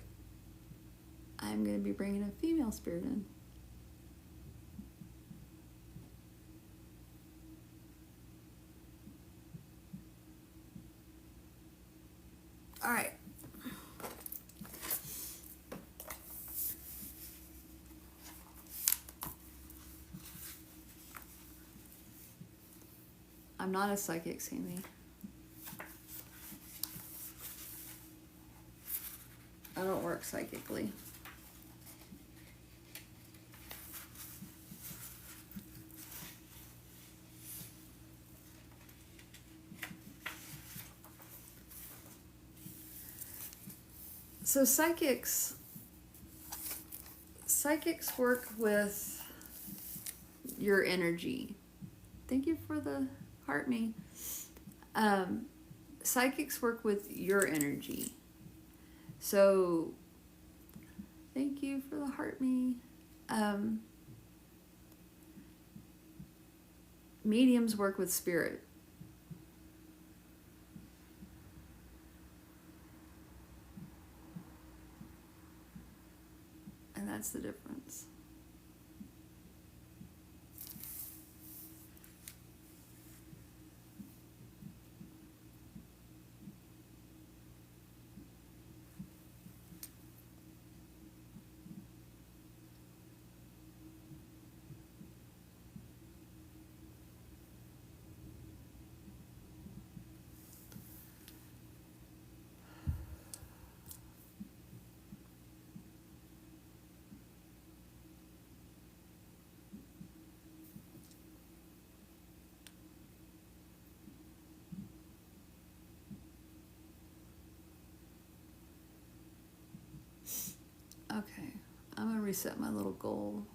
I'm going to be bringing a female spirit in. All right. I'm not a psychic, Sammy. I don't work psychically. So psychics work with your energy. Thank you for the heart me. Psychics work with your energy. So thank you for the heart me. Mediums work with spirit. And that's the difference. Okay, I'm gonna reset my little goal.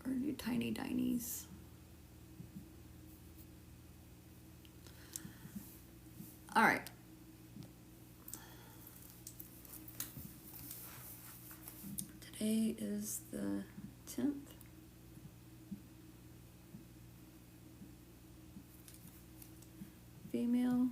Or do tiny dinies. All right. Today is the 10th. female.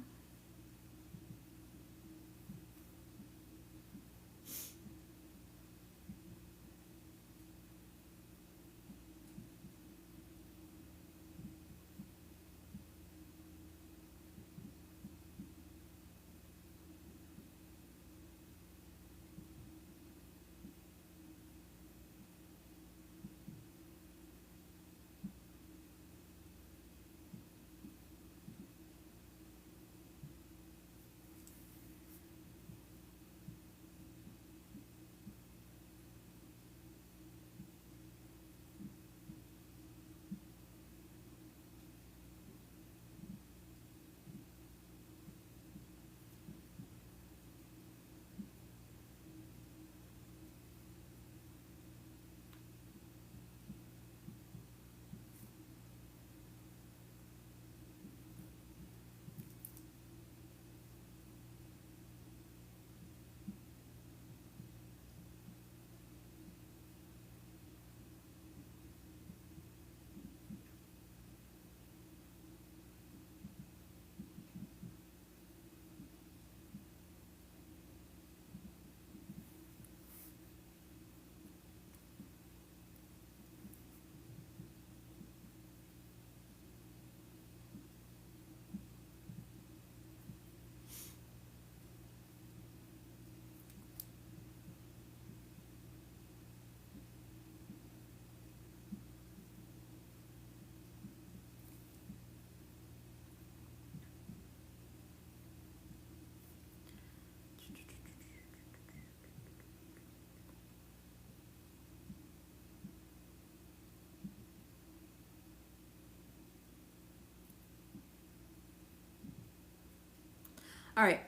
All right.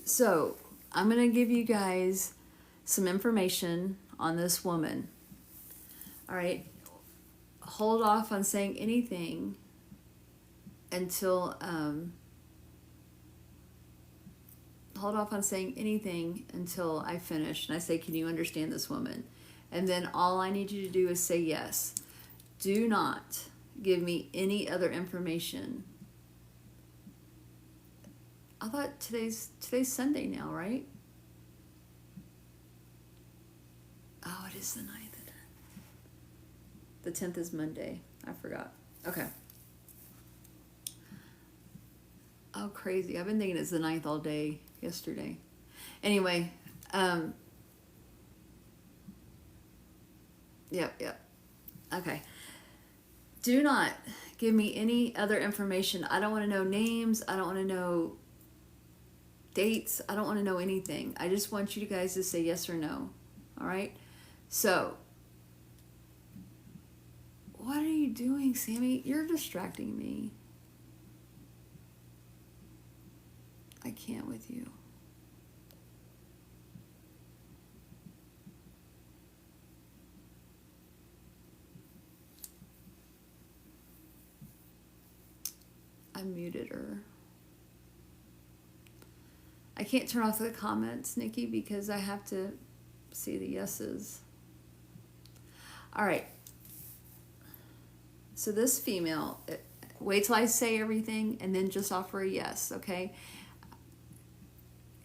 So I'm going to give you guys some information on this woman. All right. Hold off on saying anything until I finish and I say, can you understand this woman? And then all I need you to do is say yes. Do not give me any other information. I thought today's Sunday now, right? Oh, it is the 9th. The 10th is Monday. I forgot. Okay. Oh, crazy. I've been thinking it's the 9th all day yesterday. Anyway, yep. Okay. Do not give me any other information. I don't want to know names. I don't want to know dates. I don't want to know anything. I just want you guys to say yes or no. All right? So, what are you doing, Sammy? You're distracting me. I can't with you. I muted her. I can't turn off the comments, Nikki, because I have to see the yeses. All right. So this female, wait till I say everything and then just offer a yes, okay?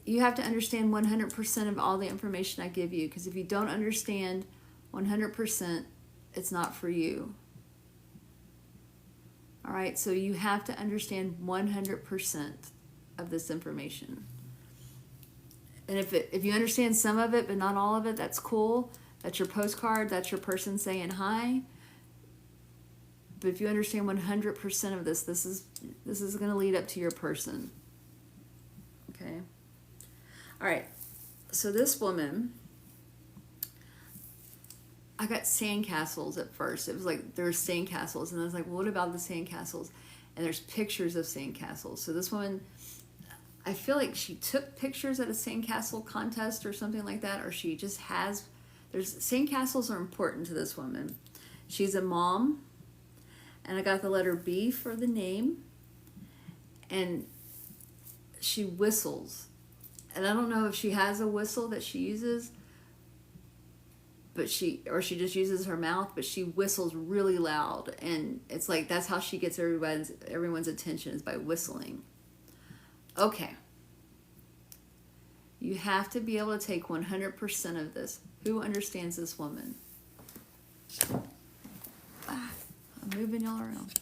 You have to understand 100% of all the information I give you, because if you don't understand 100%, it's not for you. All right, so you have to understand 100% of this information. And if you understand some of it but not all of it, that's cool. That's your postcard. That's your person saying hi. But if you understand 100% of this is going to lead up to your person. Okay. All right. So this woman, I got sandcastles at first. It was like there's sandcastles, and I was like, well, what about the sandcastles? And there's pictures of sandcastles. So this woman, I feel like she took pictures at a sandcastle contest or something like that, or she just has. Sandcastles are important to this woman. She's a mom, and I got the letter B for the name, and she whistles. And I don't know if she has a whistle that she uses, but she just uses her mouth, but she whistles really loud, and it's like that's how she gets everyone's attention, is by whistling. Okay. You have to be able to take 100% of this. Who understands this woman? I'm moving y'all around.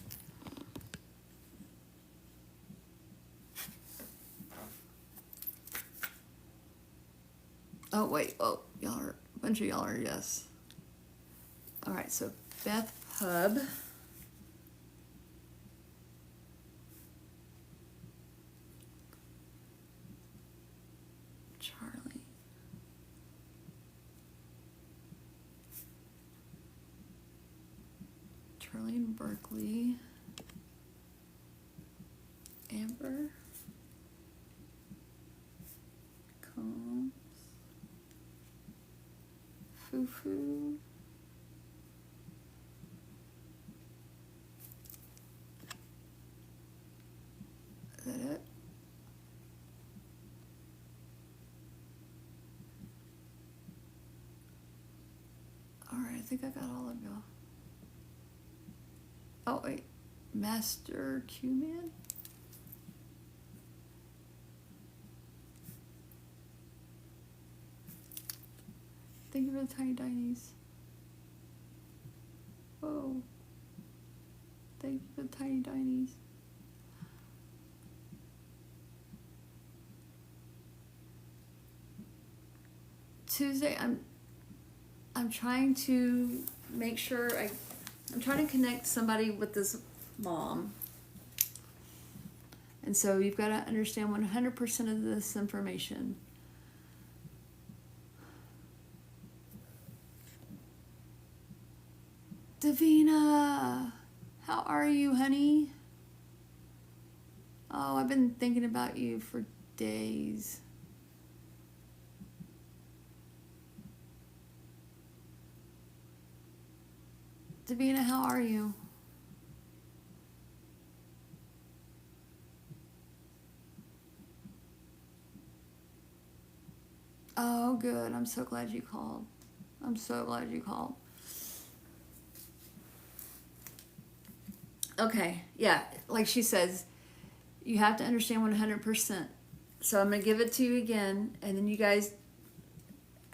Oh, wait. Oh, y'all are, a bunch of y'all are yes. All right, so Beth Pub. Charlene Berkeley. Amber. Combs. Foo-foo. Is that it? Alright, I think I got all of y'all. Oh, wait. Master Q-Man? Thank you for the tiny dinies. Whoa. Thank you for the tiny dinies. Tuesday, I'm trying to make sure I'm trying to connect somebody with this mom. And so you've got to understand 100% of this information. Davina, how are you, honey? Oh, I've been thinking about you for days. Davina, how are you? Oh, good. I'm so glad you called. I'm so glad you called. Okay, yeah, like she says, you have to understand 100%. So I'm going to give it to you again, and then you guys,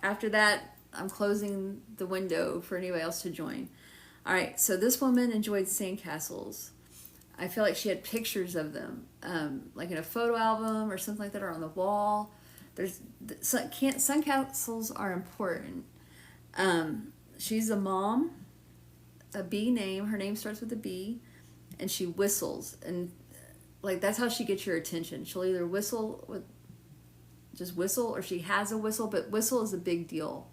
after that, I'm closing the window for anybody else to join. All right, so this woman enjoyed sandcastles. I feel like she had pictures of them, like in a photo album or something like that, or on the wall. Sandcastles are important. She's a mom, a B name. Her name starts with a B, and she whistles, and like that's how she gets your attention. She'll either whistle with just whistle, or she has a whistle, but whistle is a big deal.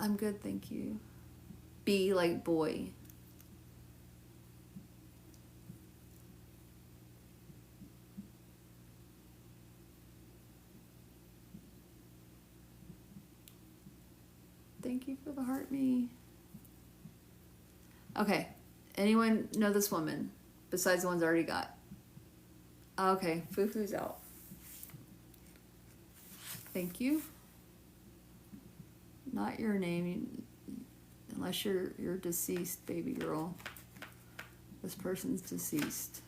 I'm good, thank you. B like boy. Thank you for the heart me. Okay, anyone know this woman besides the ones I already got? Okay, Foo-foo's out. Thank you. Not your name, unless you're deceased, baby girl. This person's deceased.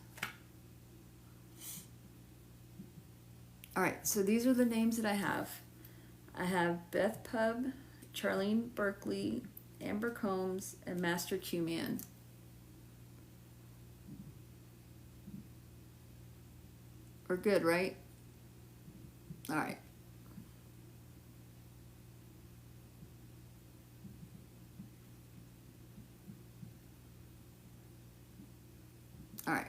All right, so these are the names that I have. I have Beth Pub, Charlene Berkeley, Amber Combs, and Master Q-Man. We're good, right? All right. All right.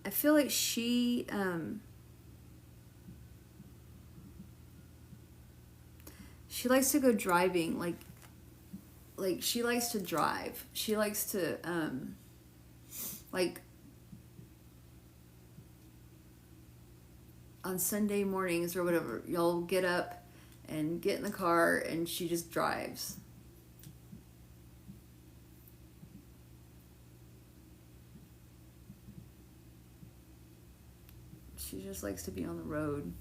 I feel like she likes to go driving, like like, she likes to drive. She likes to, like, on Sunday mornings or whatever, y'all get up and get in the car and she just drives. She just likes to be on the road.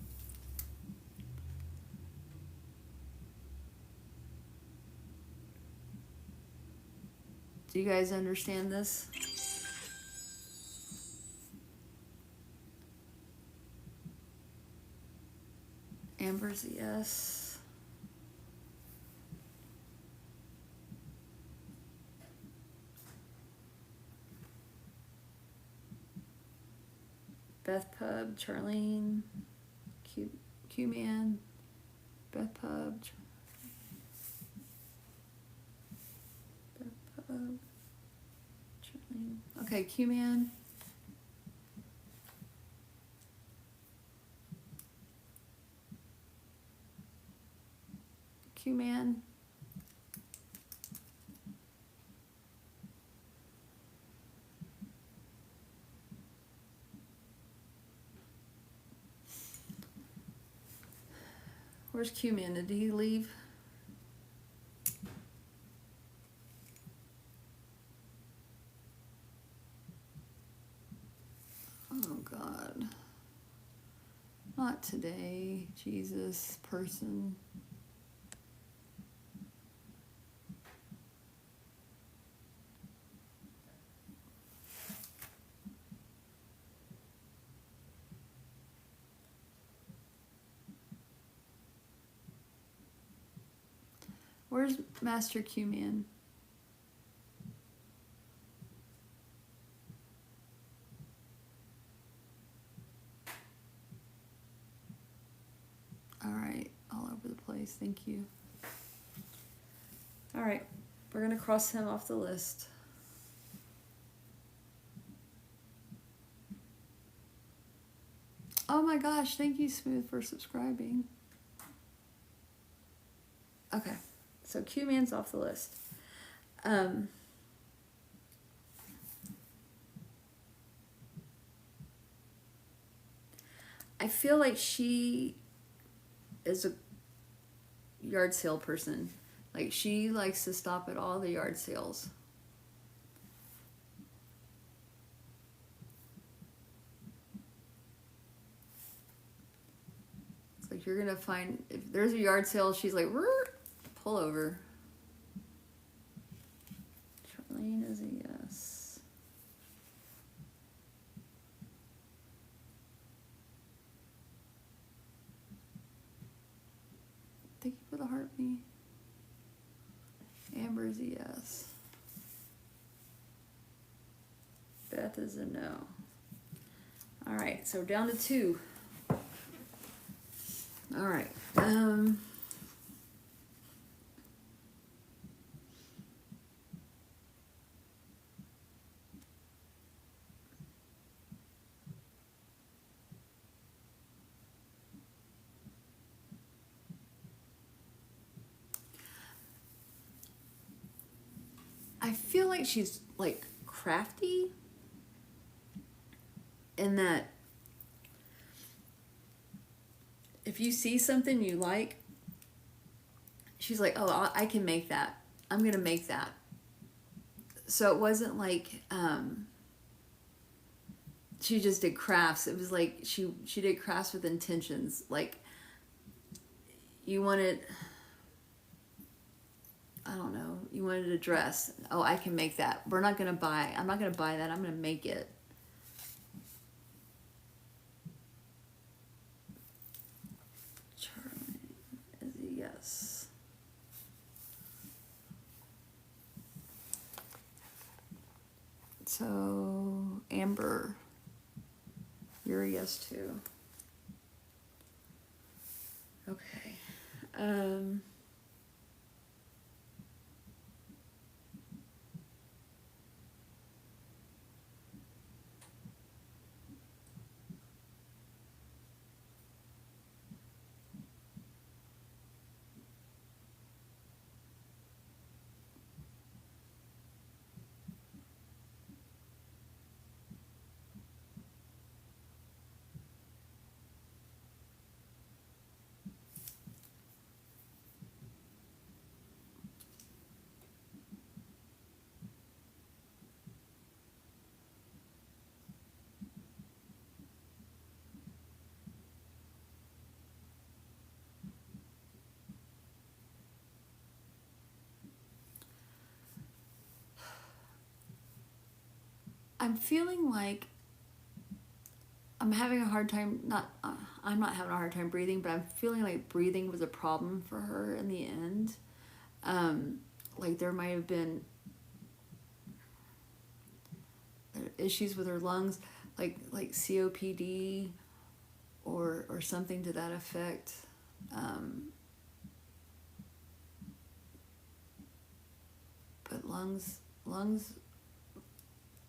Do you guys understand this? Amber's a yes. Beth Pub, Charlene, Q-Man, Beth Pub, Charlene. Okay, Q-Man. Q-Man. Where's Q-Man? Did he leave? Oh, God. Not today, Jesus, person. Where's Master Q-Man? All right, all over the place, thank you. All right, we're gonna cross him off the list. Oh my gosh, thank you, Smooth, for subscribing. Okay, so Q-Man's off the list. I feel like she is a yard sale person. Like, she likes to stop at all the yard sales. It's like, you're gonna find, if there's a yard sale, she's like, pull over. Charlene is a yes. Thank you for the heart, me. Amber is a yes. Beth is a no. All right, so we're down to 2. All right. I feel like she's like crafty in that if you see something you like, she's like, oh, I can make that. I'm going to make that. So it wasn't like she just did crafts. It was like she did crafts with intentions. Like, you wanted, I don't know, you wanted a dress. Oh, I can make that. I'm not going to buy that. I'm going to make it. Charlie is a yes. So, Amber, you're a yes too. Okay. I'm feeling like I'm having a hard time, I'm not having a hard time breathing, but I'm feeling like breathing was a problem for her in the end. Like there might have been issues with her lungs, like COPD or something to that effect. But lungs,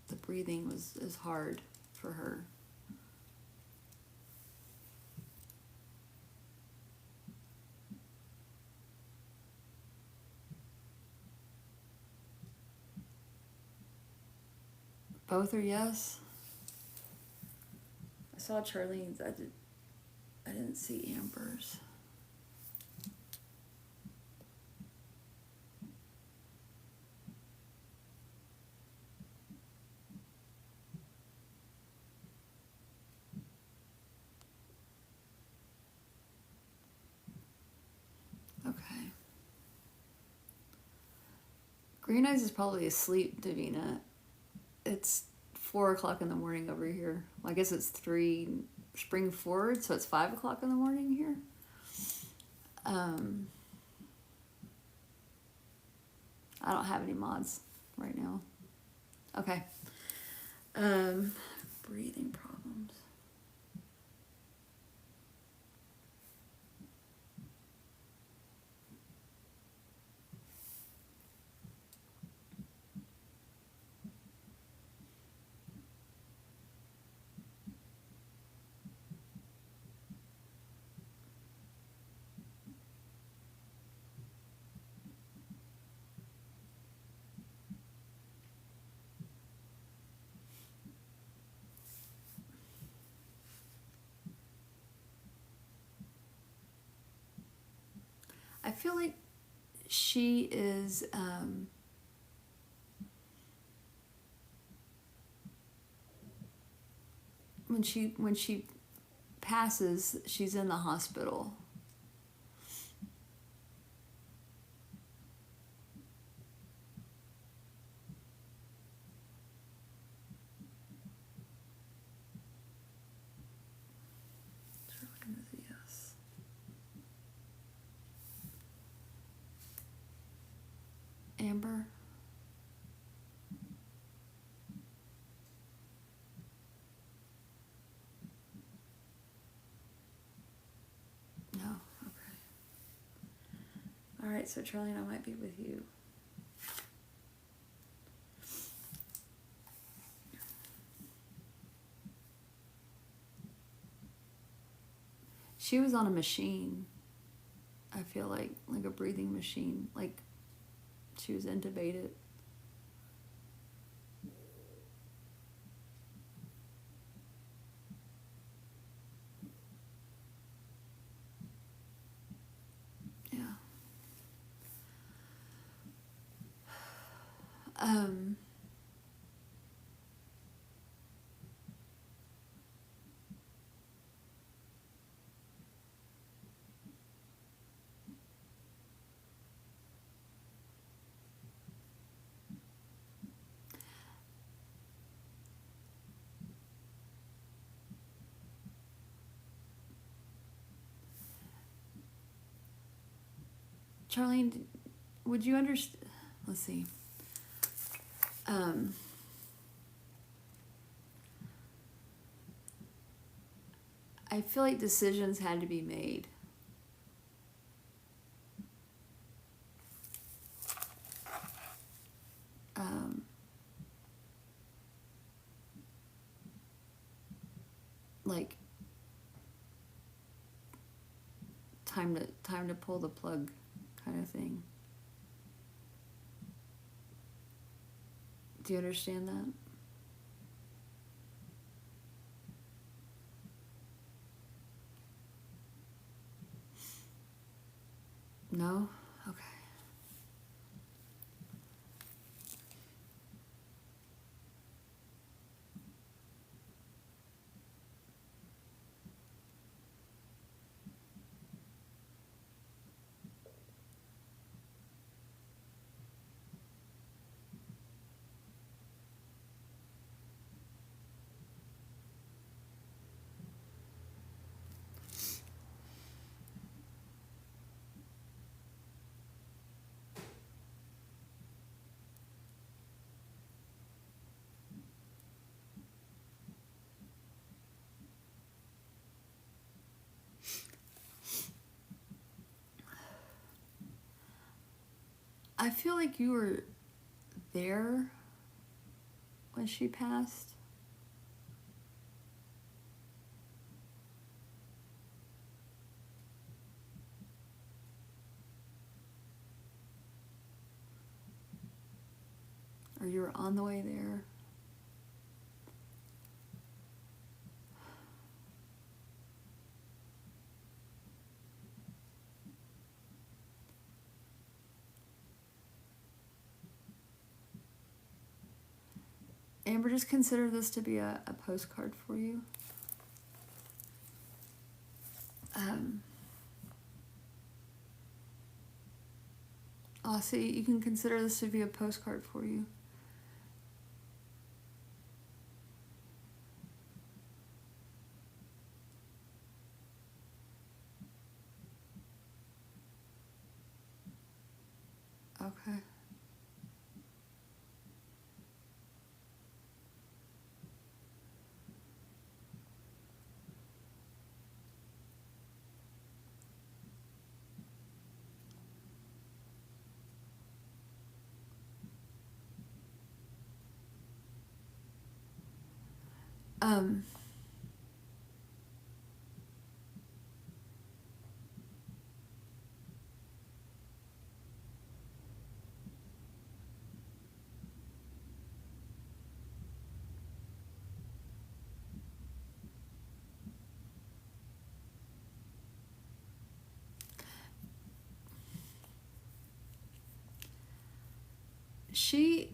the breathing is hard for her. Both are yes. I saw Charlene's. I didn't see Amber's. Okay. Green Eyes is probably asleep, Davina. It's 4 o'clock in the morning over here. Well, I guess it's 3 spring forward, so it's 5 o'clock in the morning here. I don't have any mods right now. Okay. Breathing problems. I feel like she is when she passes, she's in the hospital. Yes. Amber. No. Okay. All right. So Charlene, I might be with you. She was on a machine. I feel like a breathing machine. Like she was intubated. Yeah. Charlene, would you understand? Let's see. I feel like decisions had to be made. Like time to pull the plug, kind of thing. Do you understand that? No? Okay. I feel like you were there when she passed. Or you were on the way there. Amber, just consider this to be a postcard for you. See, you can consider this to be a postcard for you. Okay. She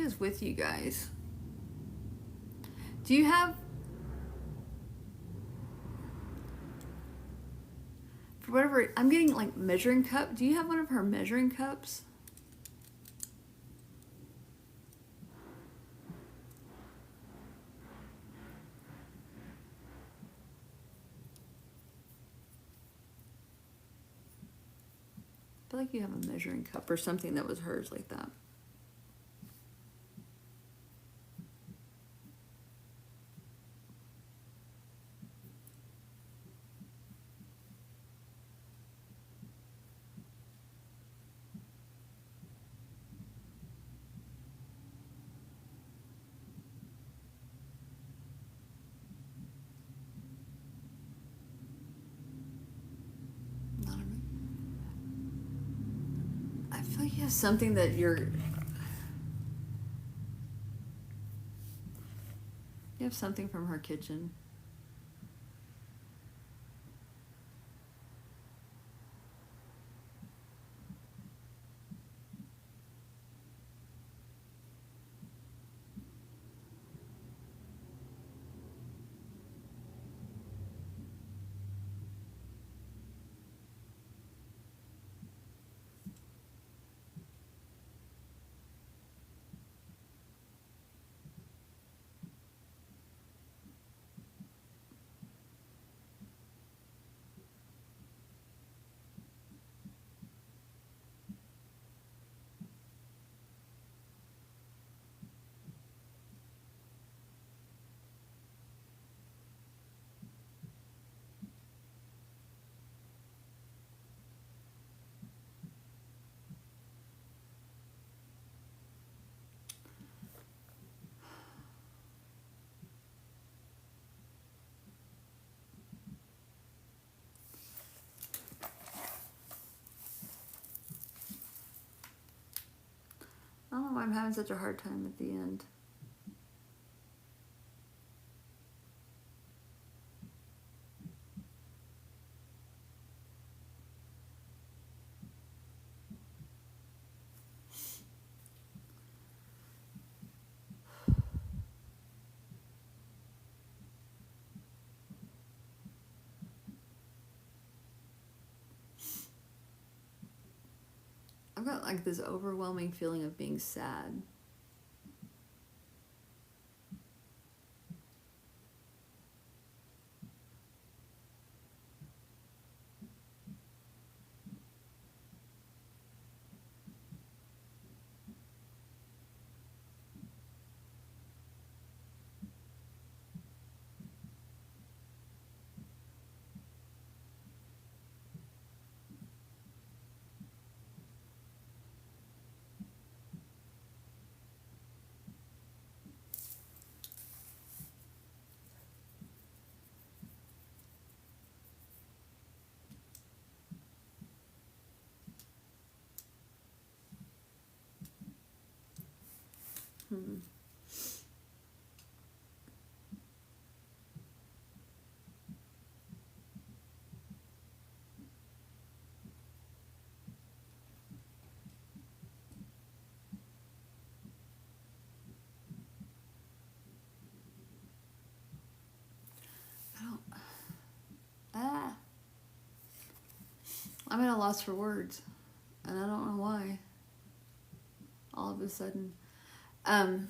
is with you guys. Do you have, for whatever, I'm getting like measuring cup. Do you have one of her measuring cups? I feel like you have a measuring cup or something that was hers like that. I feel like you have something that you have something from her kitchen. I don't know why I'm having such a hard time at the end. I've got like this overwhelming feeling of being sad. Hmm. I don't. Ah. I'm at a loss for words, and I don't know why. All of a sudden, um,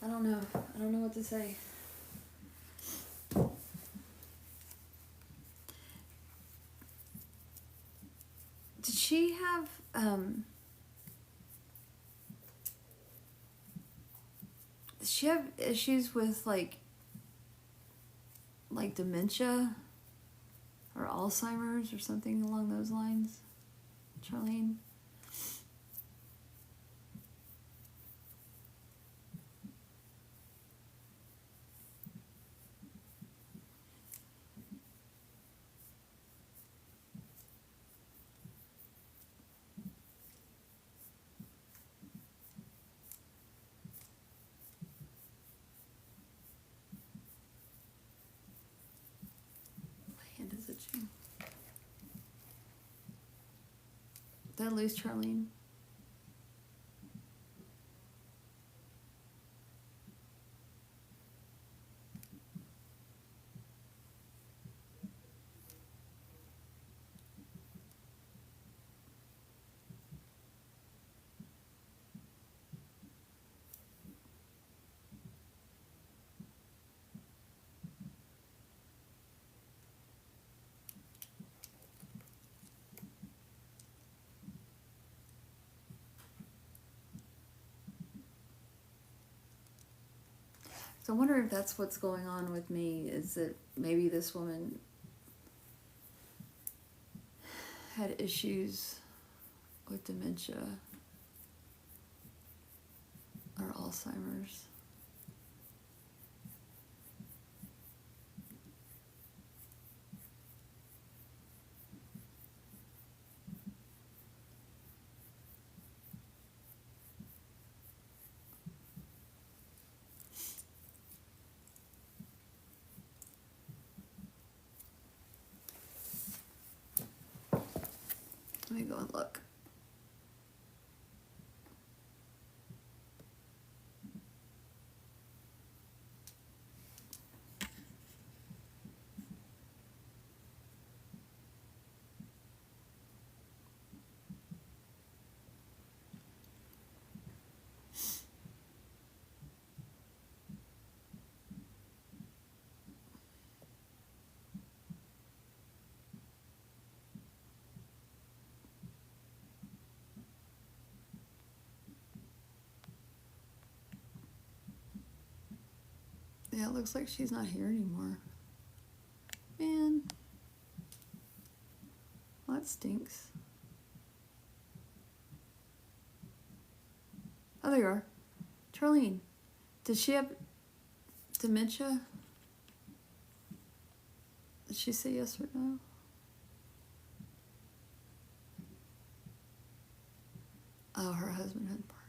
I don't know. I don't know what to say. Did she have does she have issues with like dementia or Alzheimer's or something along those lines, Charlene? My hand is itching. Did I lose Charlene? So I wonder if that's what's going on with me, is that maybe this woman had issues with dementia or Alzheimer's. Let me go and look. Yeah, it looks like she's not here anymore. Man. Well, that stinks. Oh, there you are. Charlene, does she have dementia? Did she say yes or no? Oh, her husband had part.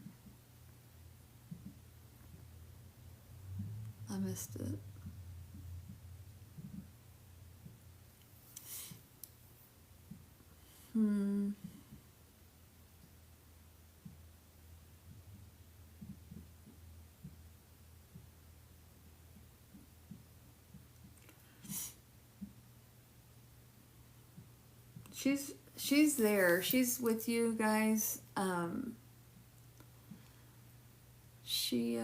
I missed it. She's there. She's with you guys. she's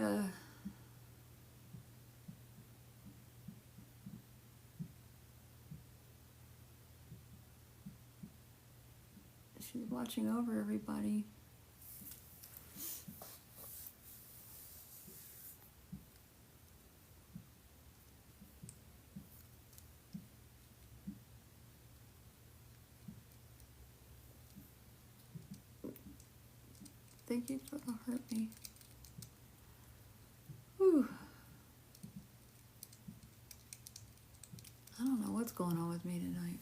watching over everybody. Thank you for the heartbeat. Whew. I don't know what's going on with me tonight.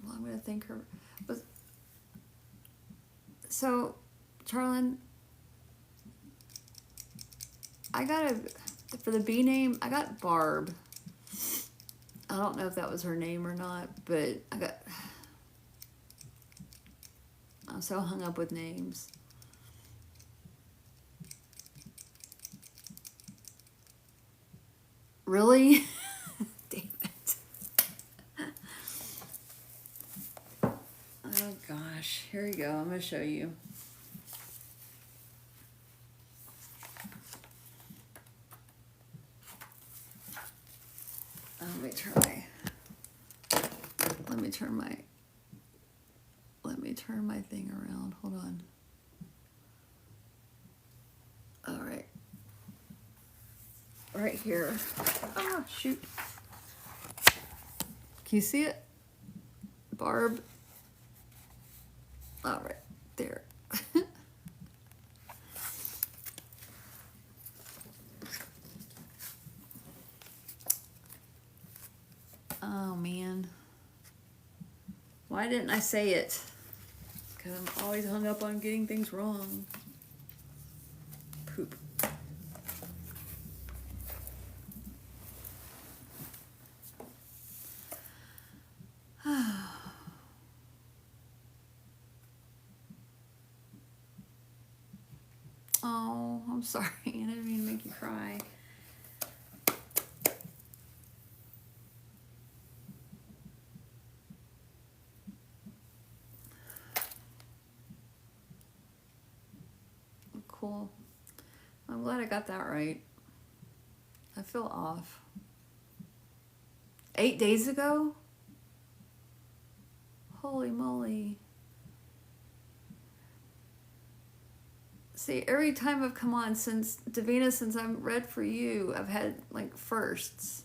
Well, I'm going to thank her. So, Charlene, I got for the B name, I got Barb. I don't know if that was her name or not, but I'm so hung up with names. Really? Damn it. Oh gosh, here we go. I'm going to show you. Let me turn my thing around. Hold on. All right. Right here. Ah, shoot. Can you see it? Barb. All right, there. Oh man. Why didn't I say it? Because I'm always hung up on getting things wrong. Poop. Oh, I'm sorry. I didn't mean to make you cry. Cool. I'm glad I got that right. I feel off. 8 days ago? Holy moly. See, every time I've come on since, Davina, since I'm read for you, I've had like firsts.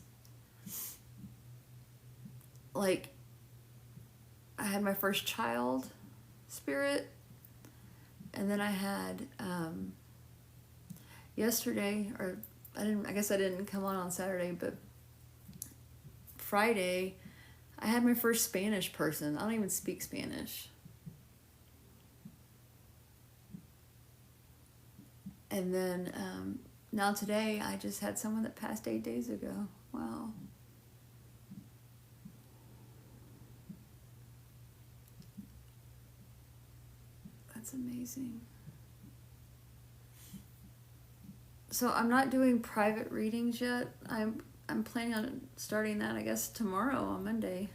Like, I had my first child spirit, and then I had yesterday, or I guess I didn't come on Saturday, but Friday I had my first Spanish person. I don't even speak Spanish. And then now today I just had someone that passed 8 days ago. Wow. That's amazing. So I'm not doing private readings yet. I'm planning on starting that, I guess, tomorrow on Monday.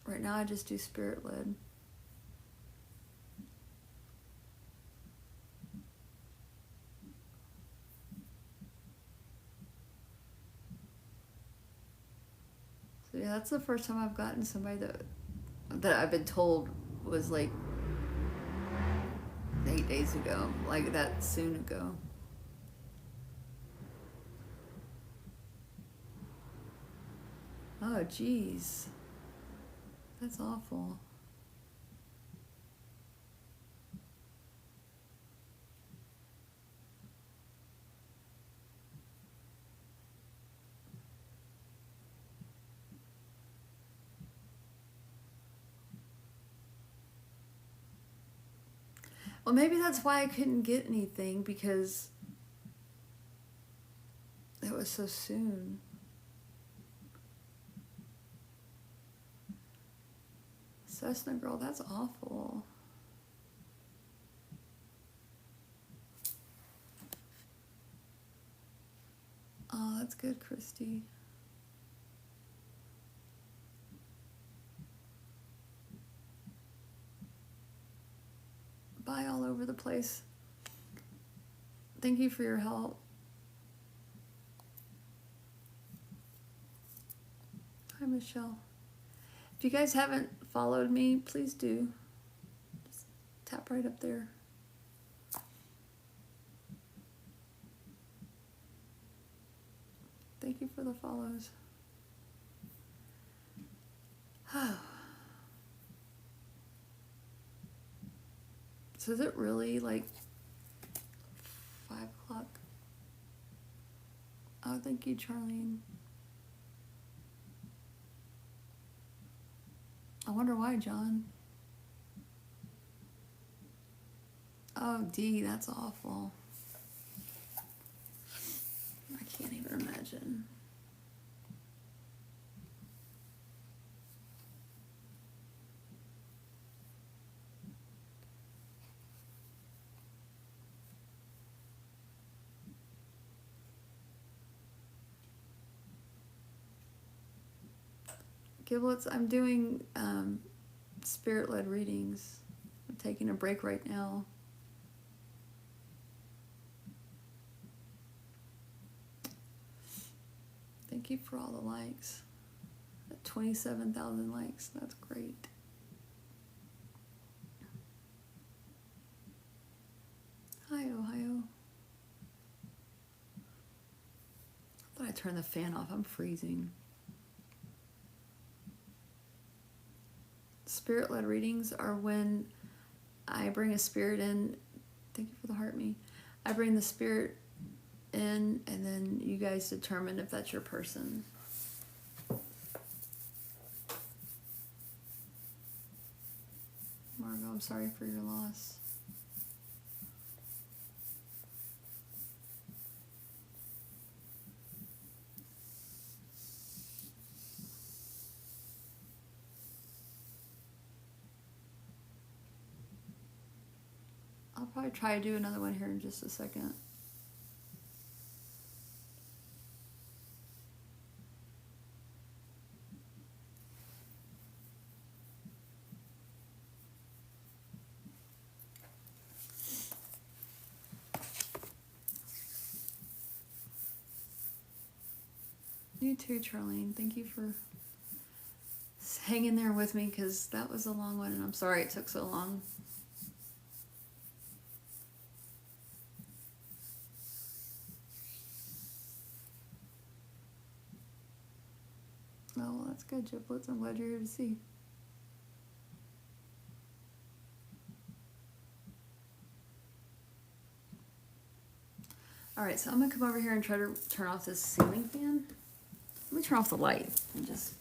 Right now I just do spirit led. So yeah, that's the first time I've gotten somebody that I've been told was like 8 days ago, like that soon ago. Oh, geez. That's awful. Well, maybe that's why I couldn't get anything, because it was so soon. Cessna girl, that's awful. Oh, that's good, Christy. Bye all over the place. Thank you for your help. Hi, Michelle. If you guys haven't followed me, please do. Just tap right up there. Thank you for the follows. So is it really like 5 o'clock? Oh, thank you, Charlene. I wonder why, John. Oh, D, that's awful. I can't even imagine. Giblets, I'm doing spirit-led readings. I'm taking a break right now. Thank you for all the likes. At 27,000 likes, that's great. Hi, Ohio. I thought I turned the fan off. I'm freezing. Spirit-led readings are when I bring a spirit in. Thank you for the heart me. I bring the spirit in, and then you guys determine if that's your person. Margot, I'm sorry for your loss. I'll probably try to do another one here in just a second. You too, Charlene. Thank you for hanging there with me, because that was a long one, and I'm sorry it took so long. Oh, well, that's good, Giblets. I'm glad you're here to see. All right, so I'm gonna come over here and try to turn off this ceiling fan. Let me turn off the light and just...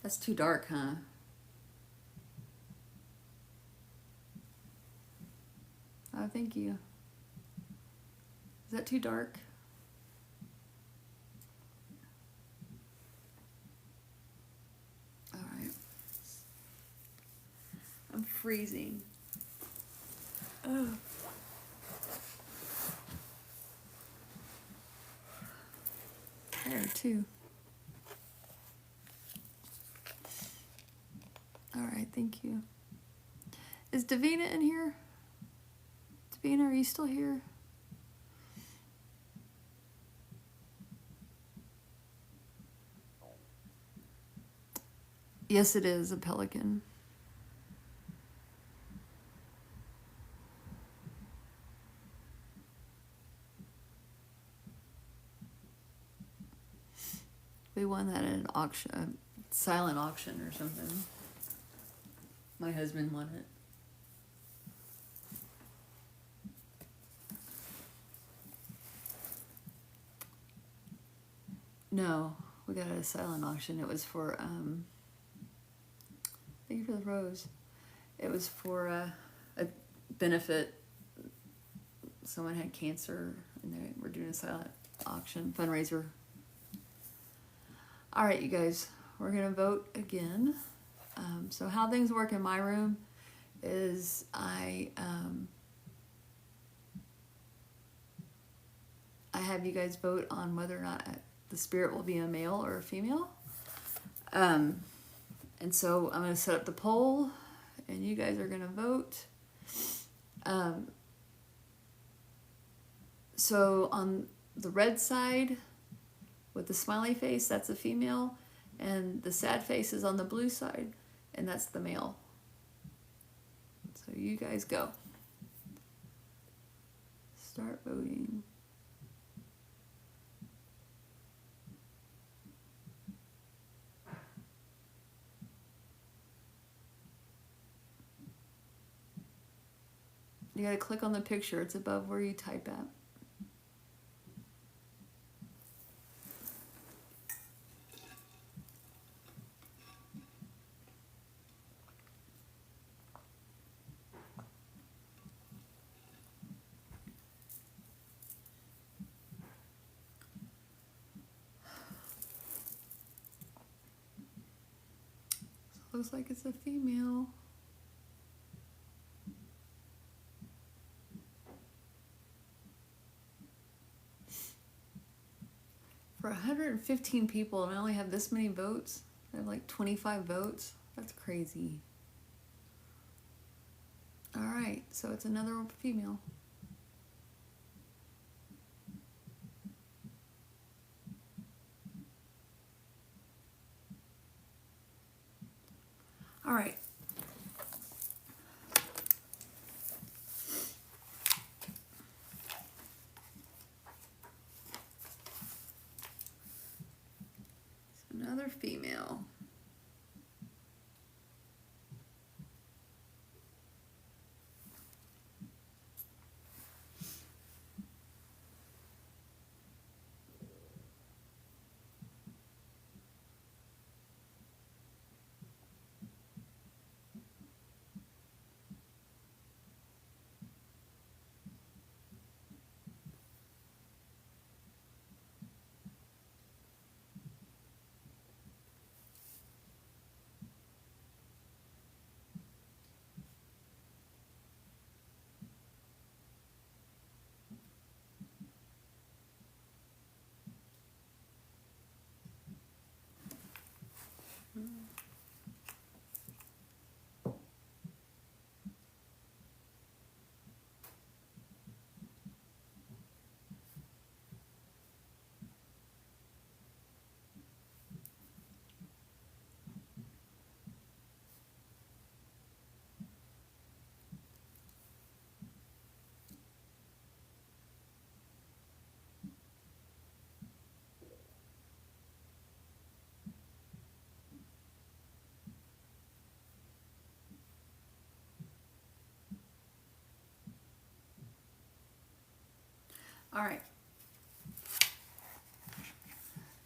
That's too dark, huh? Oh, thank you. Is that too dark? All right. I'm freezing. Oh. There, too. All right, thank you. Is Davina in here? Davina, are you still here? Yes, it is a pelican. We won that at an auction, a silent auction or something. My husband won it. No, we got it at a silent auction. It was for, thank you for the rose. It was for a benefit. Someone had cancer, and they were doing a silent auction fundraiser. All right, you guys, we're gonna vote again. So how things work in my room is I have you guys vote on whether or not the spirit will be a male or a female. And so I'm going to set up the poll, and you guys are going to vote. So on the red side with the smiley face, that's a female, and the sad face is on the blue side, and that's the male. So you guys go. Start voting. You gotta click on the picture. It's above where you type at. So looks like it's a female. For 115 people, and I only have this many votes. I have like 25 votes. That's crazy. All right, so it's another female. All right. Another female. All right.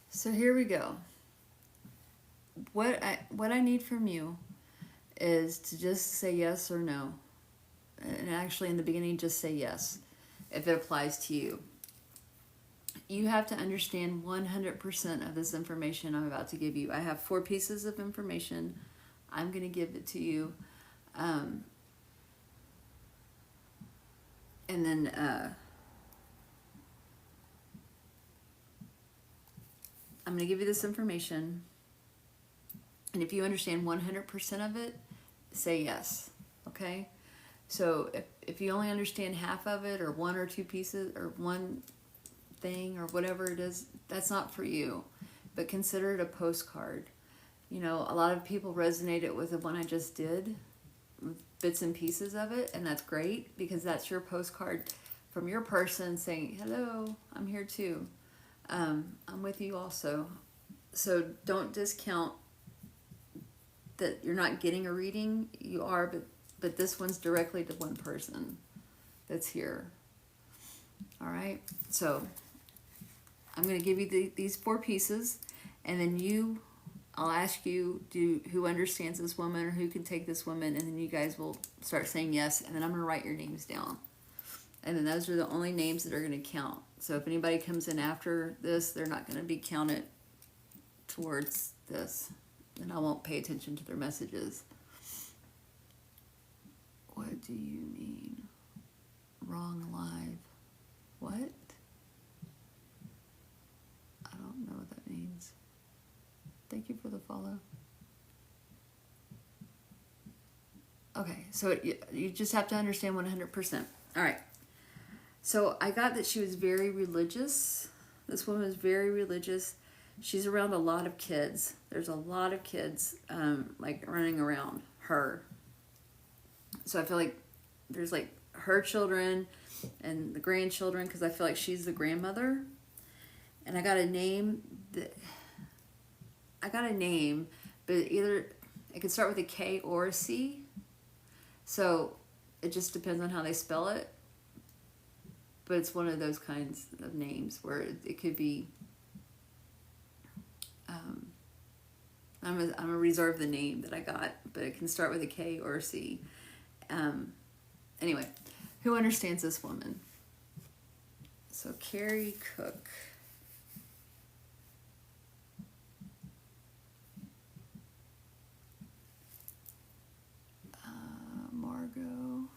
So here we go. What I need from you is to just say yes or no. And actually in the beginning, just say yes, if it applies to you. You have to understand 100% of this information I'm about to give you. I have 4 pieces of information. I'm going to give it to you. And then I'm going to give you this information. And if you understand 100% of it, say yes. Okay? So if you only understand half of it, or 1 or 2 pieces, or one thing, or whatever it is, that's not for you. But consider it a postcard. You know, a lot of people resonated with the one I just did, with bits and pieces of it, and that's great, because that's your postcard from your person saying, hello, I'm here too. I'm with you also. So don't discount that you're not getting a reading. You are, but this one's directly to one person that's here. All right, so I'm going to give you these 4 pieces, and then I'll ask you who understands this woman, or who can take this woman, and then you guys will start saying yes, and then I'm going to write your names down. And then those are the only names that are going to count. So if anybody comes in after this, they're not going to be counted towards this, and I won't pay attention to their messages. What do you mean? Wrong live. What? I don't know follow. Okay, so you just have to understand 100%. All right. So I got that she was very religious. This woman is very religious. She's around a lot of kids. There's a lot of kids like running around her. So I feel like there's like her children and the grandchildren, because I feel like she's the grandmother. And I got a name but either it could start with a K or a C. So it just depends on how they spell it. But it's one of those kinds of names where it could be. I'm gonna reserve the name that I got, but it can start with a K or a C. Anyway, who understands this woman? So Carrie Cook. Margot.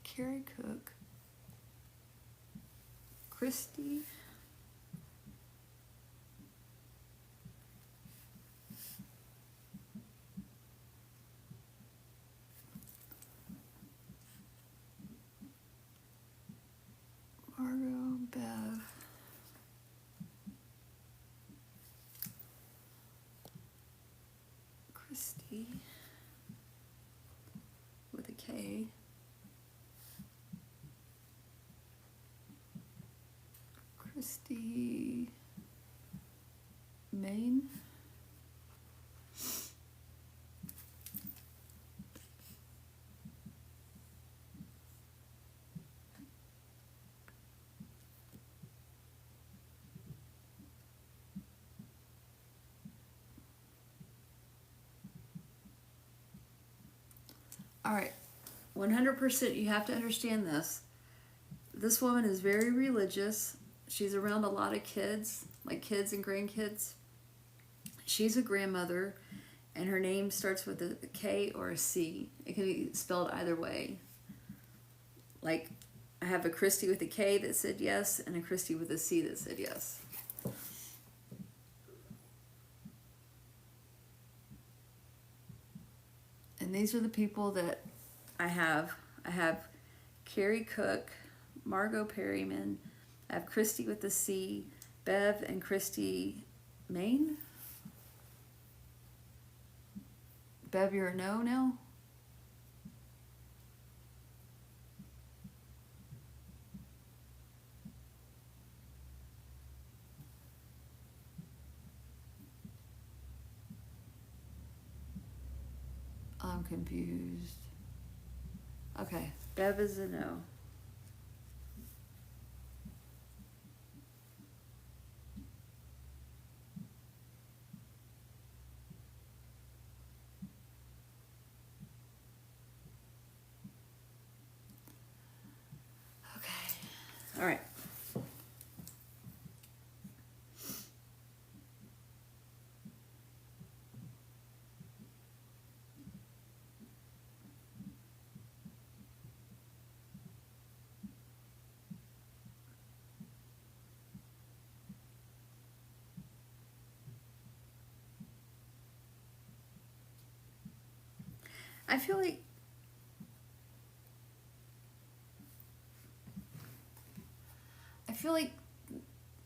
Carrie Cook. Christy. Margot. Bev. Christy. With a K. Christy. Maine. All right, 100% you have to understand this. This woman is very religious. She's around a lot of kids, like kids and grandkids. She's a grandmother, and her name starts with a K or a C. It can be spelled either way. Like, I have a Christy with a K that said yes, and a Christy with a C that said yes. And these are the people that I have. I have Carrie Cook, Margot Perryman, I have Christy with the C, Bev and Christy Maine. Bev, you're a no now? I'm confused. Okay, Bev is a no. Okay, all right. I feel like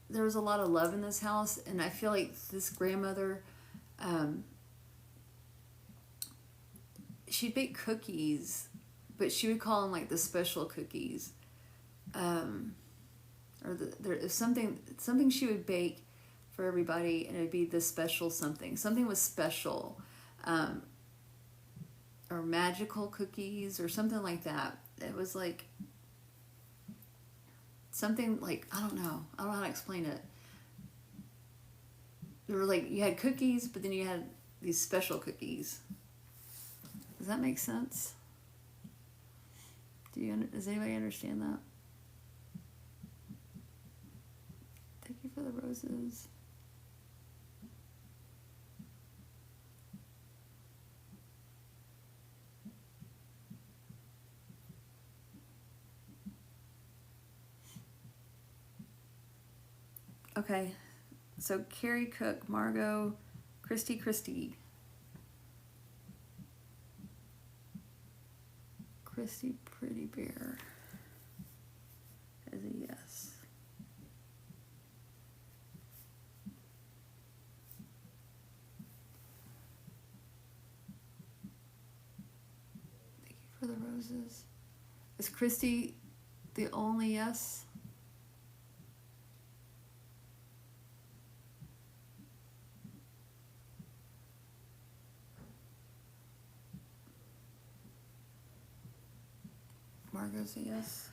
there was a lot of love in this house, and I feel like this grandmother, she'd bake cookies, but she would call them like the special cookies, or there's something she would bake for everybody, and it'd be the special something. Something was special, or magical cookies, or something like that. It was like something like, I don't know how to explain it. There were like, you had cookies, but then you had these special cookies. Does that make sense? Does anybody understand that? Thank you for the roses. Okay, so Carrie Cook, Margot, Christy. Christy Pretty Bear is a yes. Thank you for the roses. Is Christy the only yes? Margot's a yes.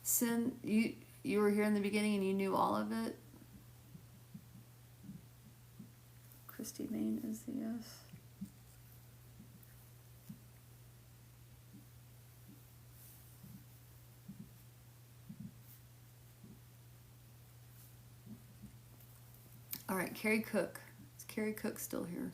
Sin, you were here in the beginning and you knew all of it? Christy Main is the yes. All right, Carrie Cook. Is Carrie Cook still here?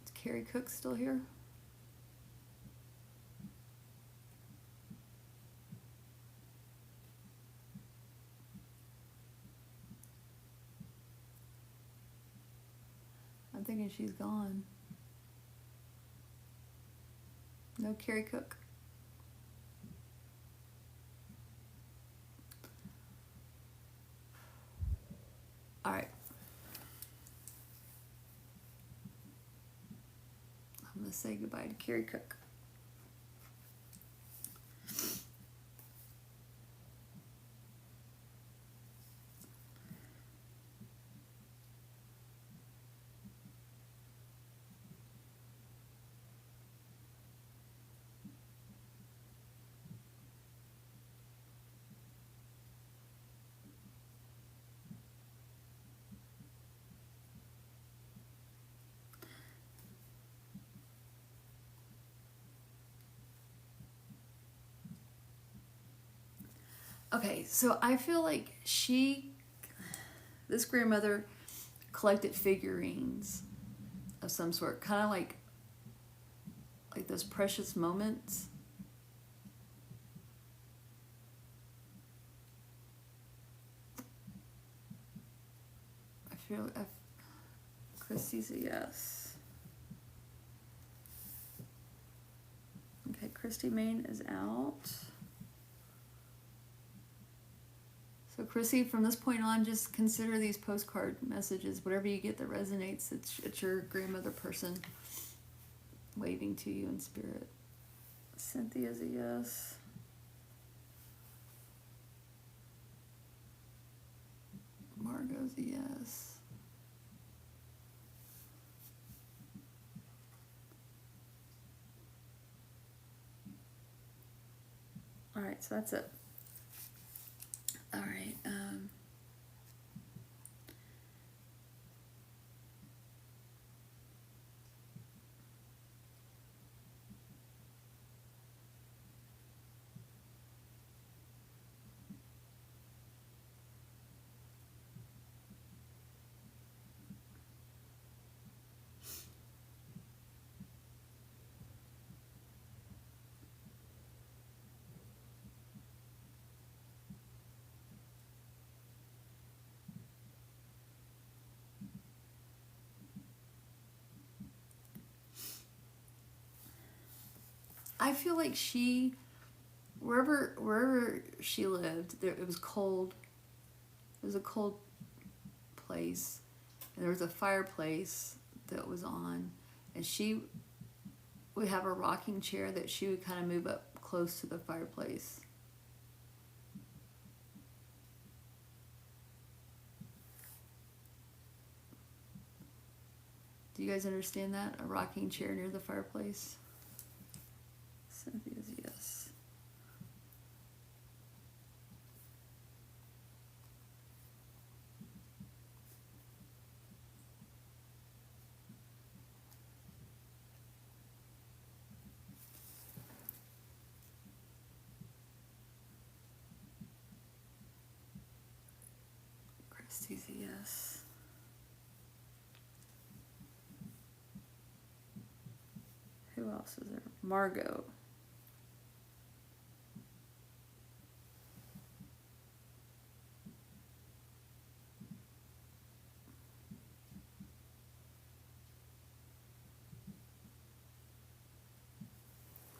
Is Carrie Cook still here? I'm thinking she's gone. No Carrie Cook. All right. I'm going to say goodbye to Carrie Cook. Okay, so I feel like this grandmother collected figurines of some sort, kind of like those precious moments. I feel Christy's a yes. Okay, Christy Main is out. So Chrissy, from this point on, just consider these postcard messages, whatever you get that resonates, it's your grandmother person waving to you in spirit. Cynthia's a yes. Margot's a yes. All right, so that's it. All right. I feel like wherever she lived, it was cold. It was a cold place, and there was a fireplace that was on, and she would have a rocking chair that she would kind of move up close to the fireplace. Do you guys understand that? A rocking chair near the fireplace? Cynthia's yes. Christy's a yes. Who else is there? Margot.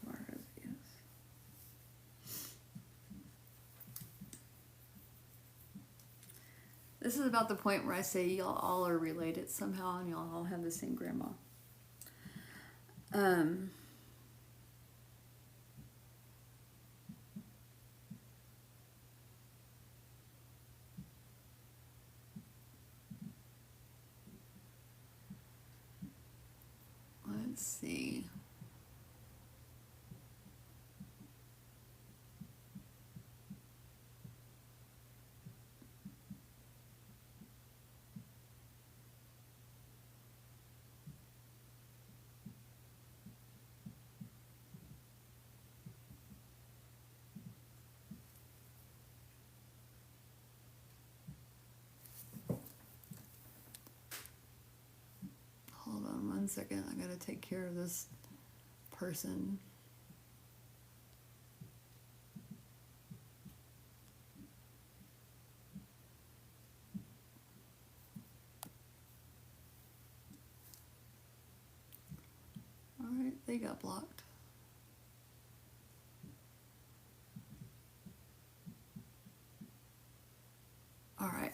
Margot's, yes. This is about the point where I say y'all all are related somehow and y'all all have the same grandma. Let's see. Hold on 1 second. I gotta take care of this person. All right, they got blocked. All right.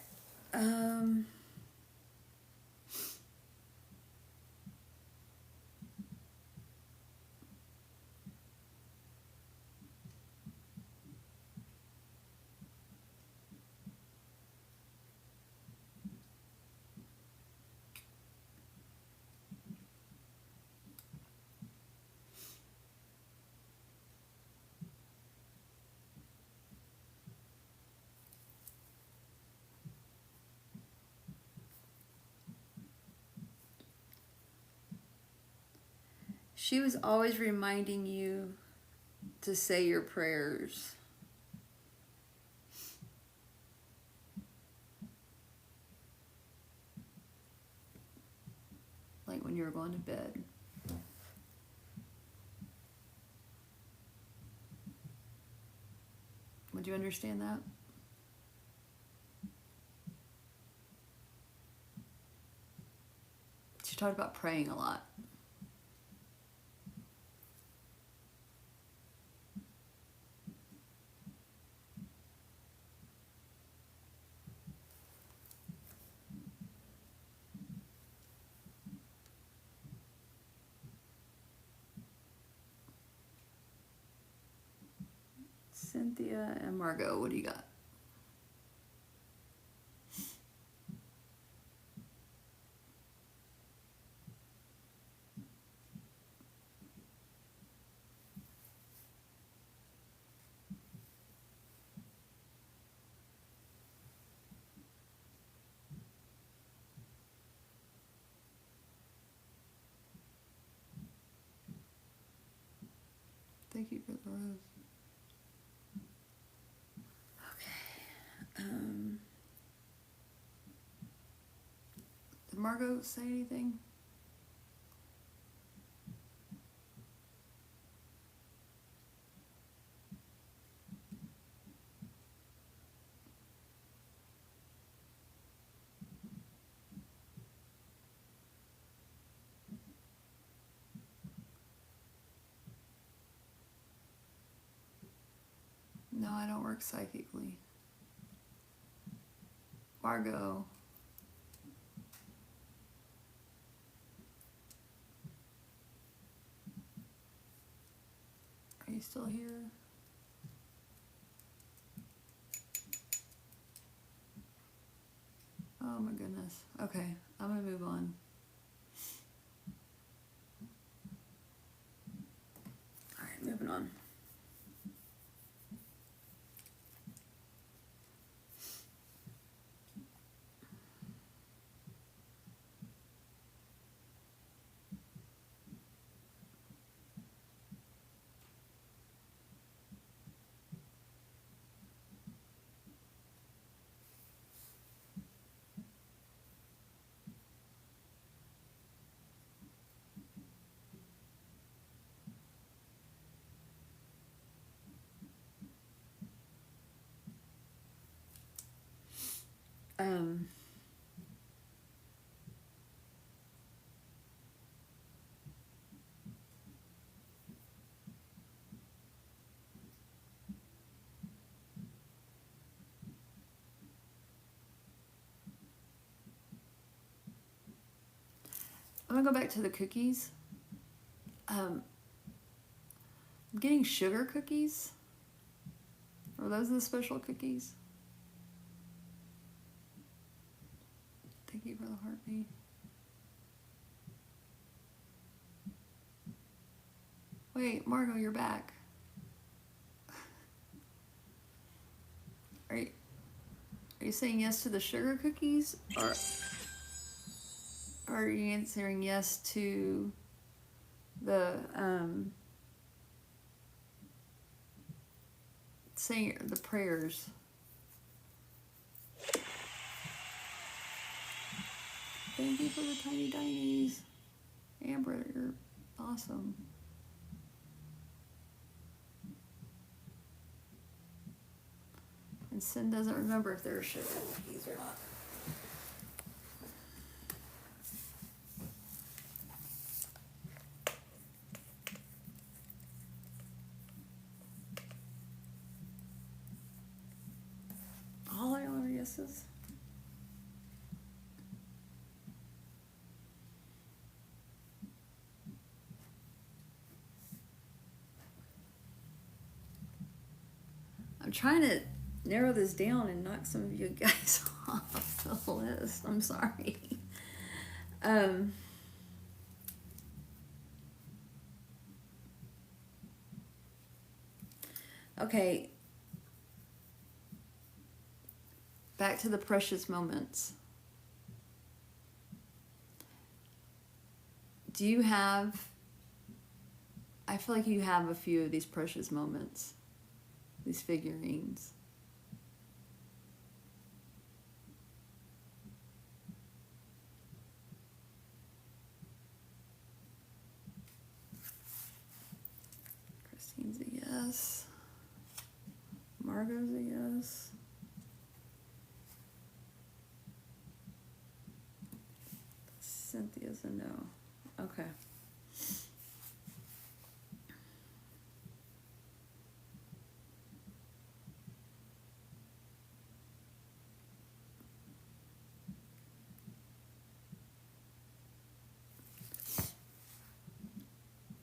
She was always reminding you to say your prayers. Like when you were going to bed. Would you understand that? She talked about praying a lot. Cynthia and Margot, what do you got? Thank you for the rose. Okay. Did Margot say anything? No, I don't work psychically. Margot. Are you still here? Oh my goodness. Okay, I'm gonna move on. All right, moving on. Um, I'm gonna go back to the cookies. I'm getting sugar cookies. Are those the special cookies? Thank you for the heartbeat. Wait, Margot, you're back. Are you saying yes to the sugar cookies, or are you answering yes to the saying the prayers? Thank you for the tiny tinies. Amber, you're awesome. And Sin doesn't remember if there are sugar cookies or not. All I are yeses. I'm trying to narrow this down and knock some of you guys off the list. I'm sorry. Okay. Back to the precious moments. Do you have, I feel like you have a few of these precious moments, these figurines. Christine's a yes. Margot's a yes. Cynthia's a no. Okay.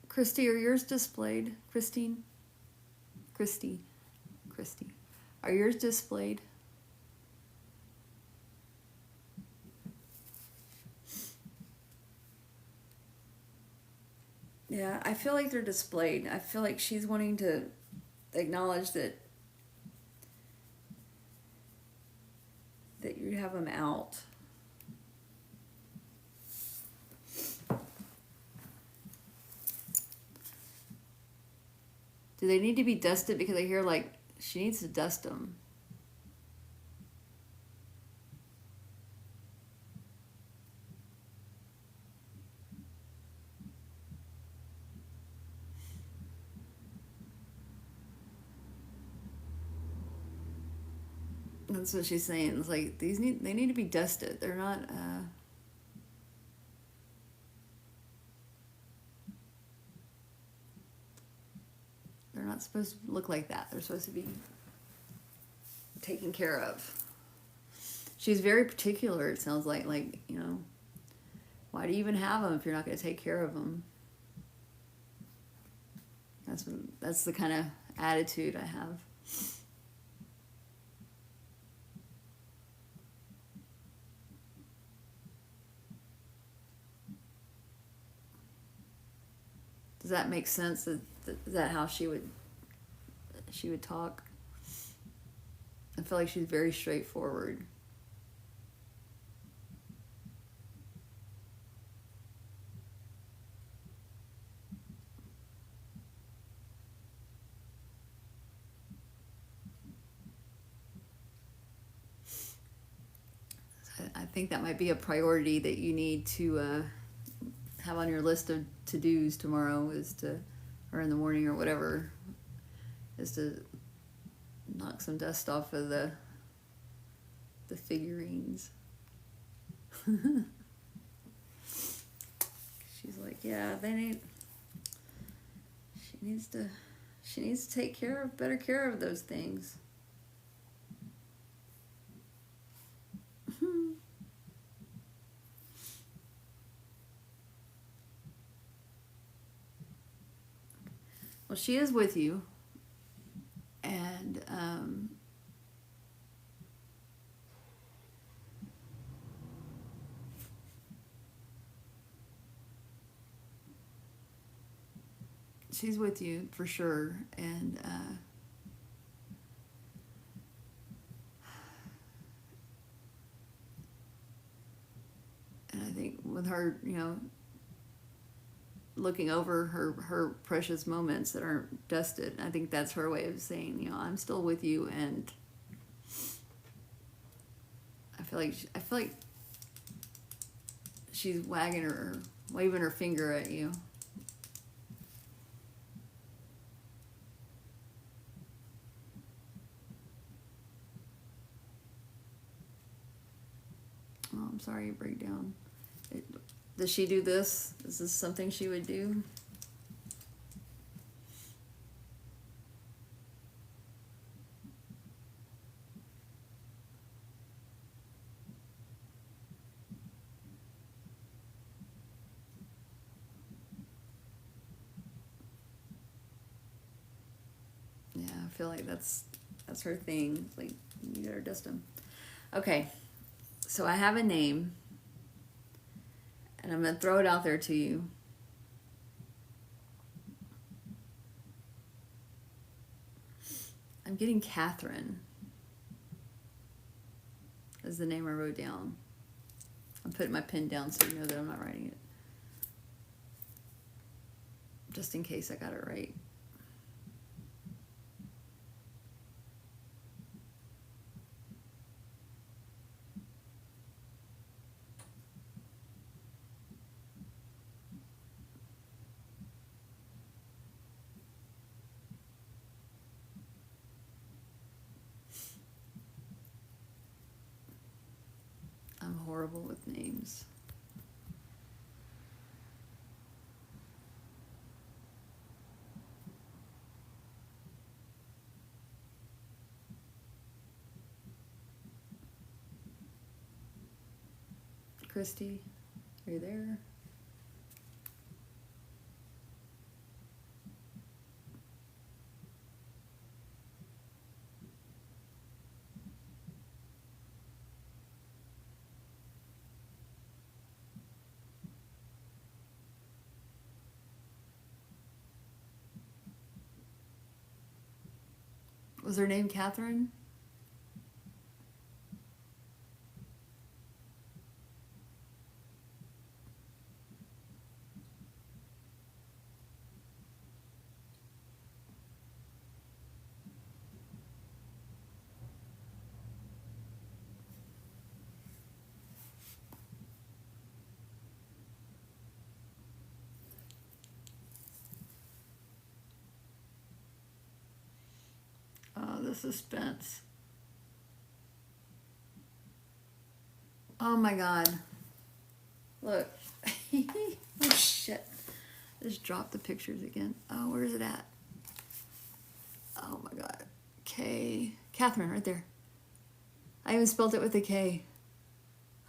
Christy, are yours displayed? Christine? Christy. Are yours displayed? Yeah, I feel like they're displayed. I feel like she's wanting to acknowledge that you have them out. Do they need to be dusted? Because I hear like she needs to dust them. That's what she's saying. It's like they need to be dusted. They're not they're not supposed to look like that. They're supposed to be taken care of. She's very particular, it sounds like, you know, why do you even have them if you're not going to take care of them? That's the kind of attitude I have. Does that make sense? Is that how she would talk? I feel like she's very straightforward. I think that might be a priority that you need to have on your list of to-dos tomorrow, or in the morning or whatever, is to knock some dust off of the the figurines. She's like, yeah, they need. She needs to take better care of those things. Well, she is with you, and she's with you for sure, and I think with her, you know, looking over her precious moments that aren't dusted, I think that's her way of saying, you know, I'm still with you, and I feel like she's waving her finger at you. Oh, I'm sorry you break down. Does she do this? Is this something she would do? Yeah, I feel like that's her thing. Like, you gotta dust them. Okay, so I have a name, and I'm gonna throw it out there to you. I'm getting Catherine as the name I wrote down. I'm putting my pen down so you know that I'm not writing it, just in case I got it right. I'm horrible with names. Christy, are you there? Was her name Catherine? Oh, the suspense. Oh my God. Look. Oh shit. I just dropped the pictures again. Oh, where's it at? Oh my God. K. Catherine, right there. I even spelled it with a K.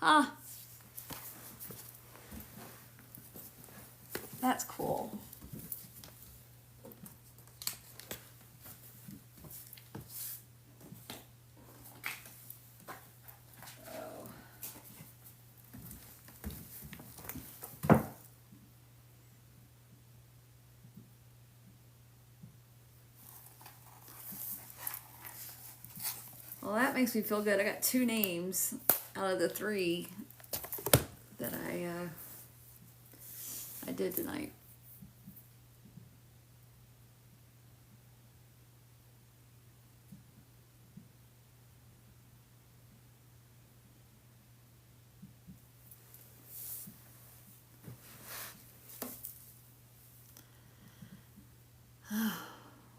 Ah. That's cool. Well, that makes me feel good. I got 2 names out of the 3 that I did tonight.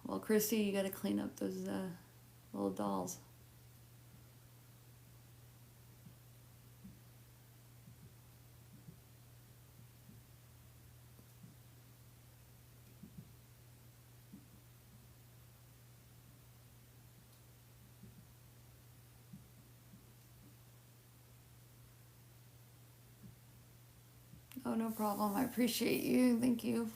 Well, Christy, you got to clean up those little dolls. Oh, no problem. I appreciate you. Thank you.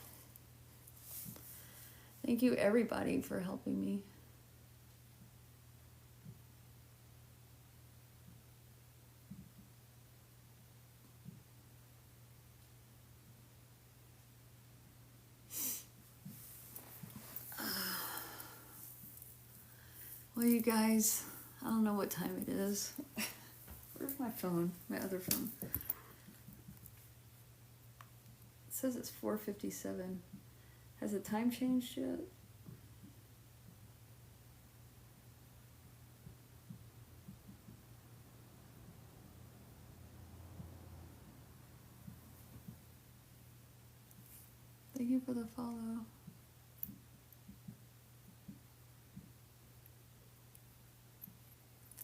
Thank you, everybody, for helping me. Well, you guys, I don't know what time it is. Where's my phone? My other phone. It says it's 4:57. Has the time changed yet? Thank you for the follow.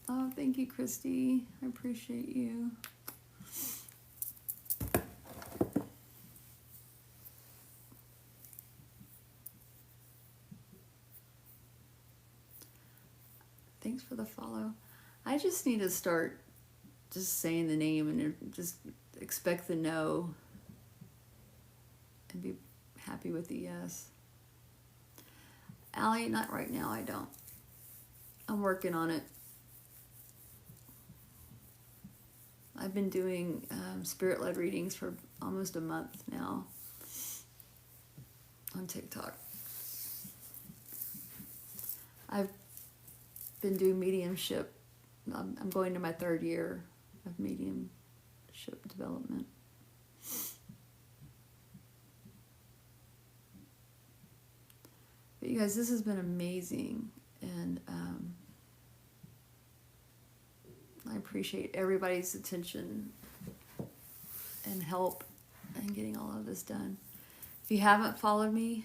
Oh, thank you, Christy. I appreciate you. Thanks for the follow. I just need to start just saying the name and just expect the no and be happy with the yes. Allie, not right now, I don't. I'm working on it. I've been doing spirit-led readings for almost a month now on TikTok. I've been doing mediumship. I'm going to my 3rd year of mediumship development. But you guys, this has been amazing, and I appreciate everybody's attention and help in getting all of this done. If you haven't followed me,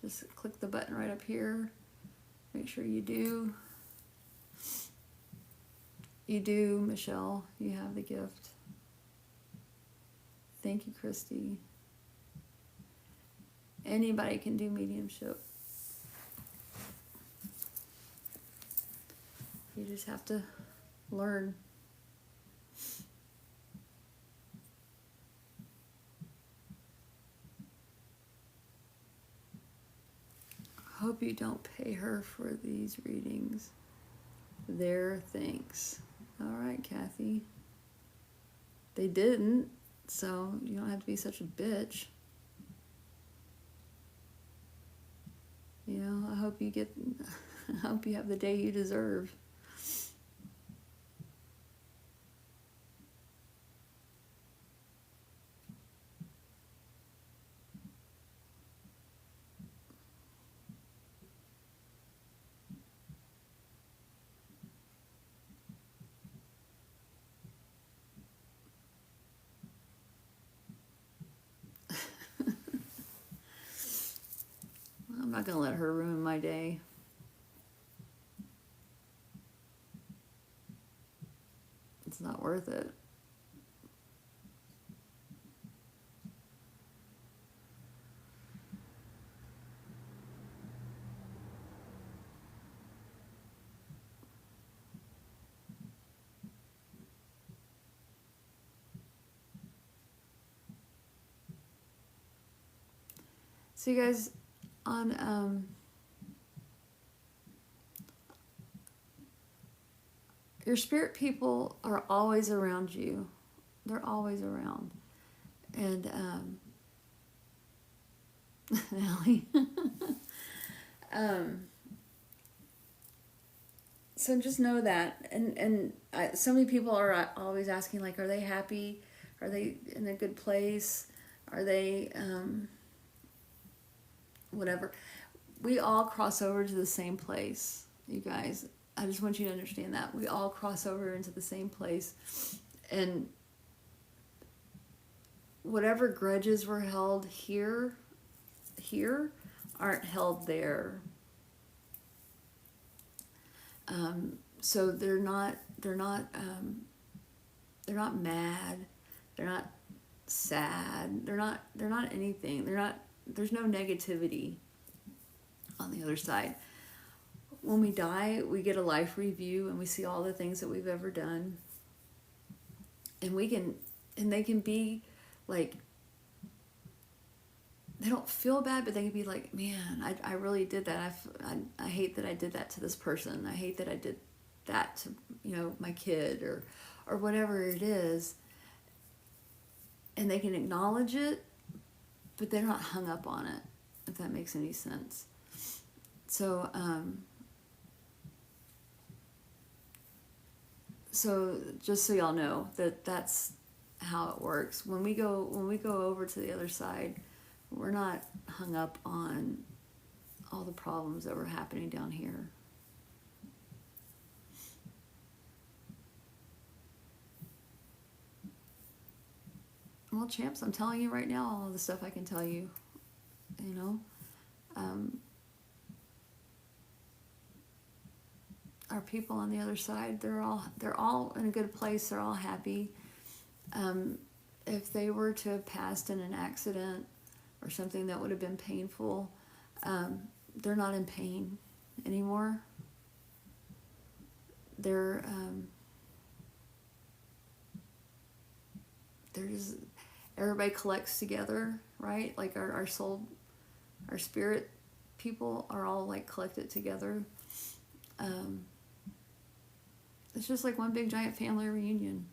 just click the button right up here. Make sure you do. You do, Michelle. You have the gift. Thank you, Christy. Anybody can do mediumship. You just have to learn. Hope you don't pay her for these readings. There, thanks. All right, Kathy. They didn't, so you don't have to be such a bitch. You know, I hope you have the day you deserve. I'm not going to let her ruin my day. It's not worth it. So you guys, on your spirit people are always around you. They're always around. And Allie. So just know that. And so many people are always asking, like, are they happy? Are they in a good place? Are they whatever? We all cross over to the same place, you guys. I just want you to understand that. We all cross over into the same place. And whatever grudges were held here aren't held there. So they're not mad. They're not sad. They're not anything. There's no negativity on the other side. When we die, we get a life review and we see all the things that we've ever done. And they can be like they don't feel bad, but they can be like, man, I really did that. I hate that I did that to this person. I hate that I did that to, my kid, or whatever it is. And they can acknowledge it, but they're not hung up on it, if that makes any sense. So, so just so y'all know that's how it works. When we go over to the other side, we're not hung up on all the problems that were happening down here. Well, champs, I'm telling you right now all the stuff I can tell you. Our people on the other side, they're all in a good place. They're all happy. If they were to have passed in an accident or something that would have been painful, they're not in pain anymore. They're just, everybody collects together, right? Like our soul, our spirit people are all like collected together. It's just like one big giant family reunion.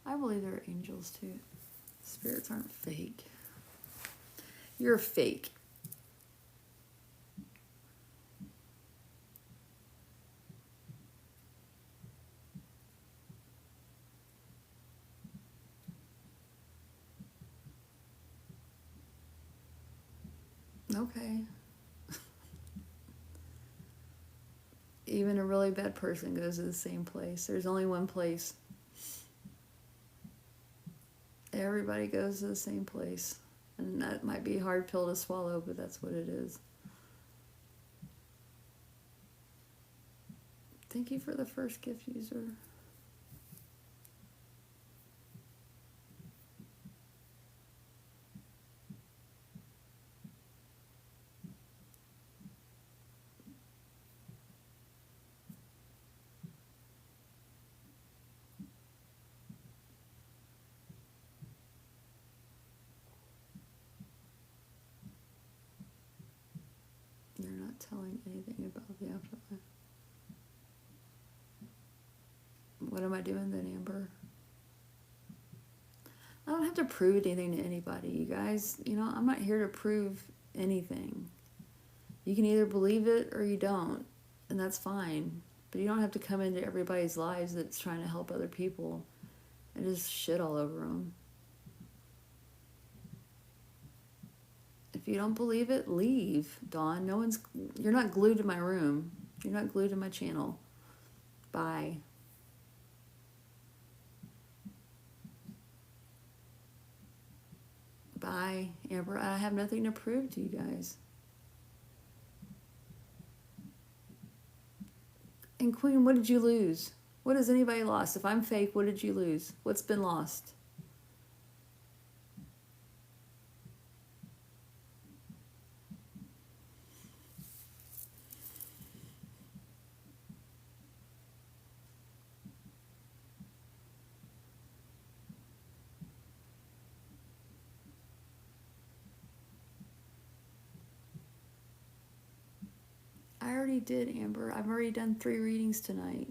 I believe there are angels too. Spirits aren't fake. You're fake. Okay. Even a really bad person goes to the same place. There's only one place. Everybody goes to the same place. And that might be a hard pill to swallow, but that's what it is. Thank you for the first gift user. You're not telling anything about the afterlife. What am I doing then, Amber? I don't have to prove anything to anybody, you guys. I'm not here to prove anything. You can either believe it or you don't, and that's fine. But you don't have to come into everybody's lives that's trying to help other people and just shit all over them. If you don't believe it, leave, Dawn. You're not glued to my room. You're not glued to my channel. Bye. Bye, Amber. I have nothing to prove to you guys. And Queen, what did you lose? What has anybody lost? If I'm fake, what did you lose? What's been lost? I already did, Amber. I've already done 3 readings tonight.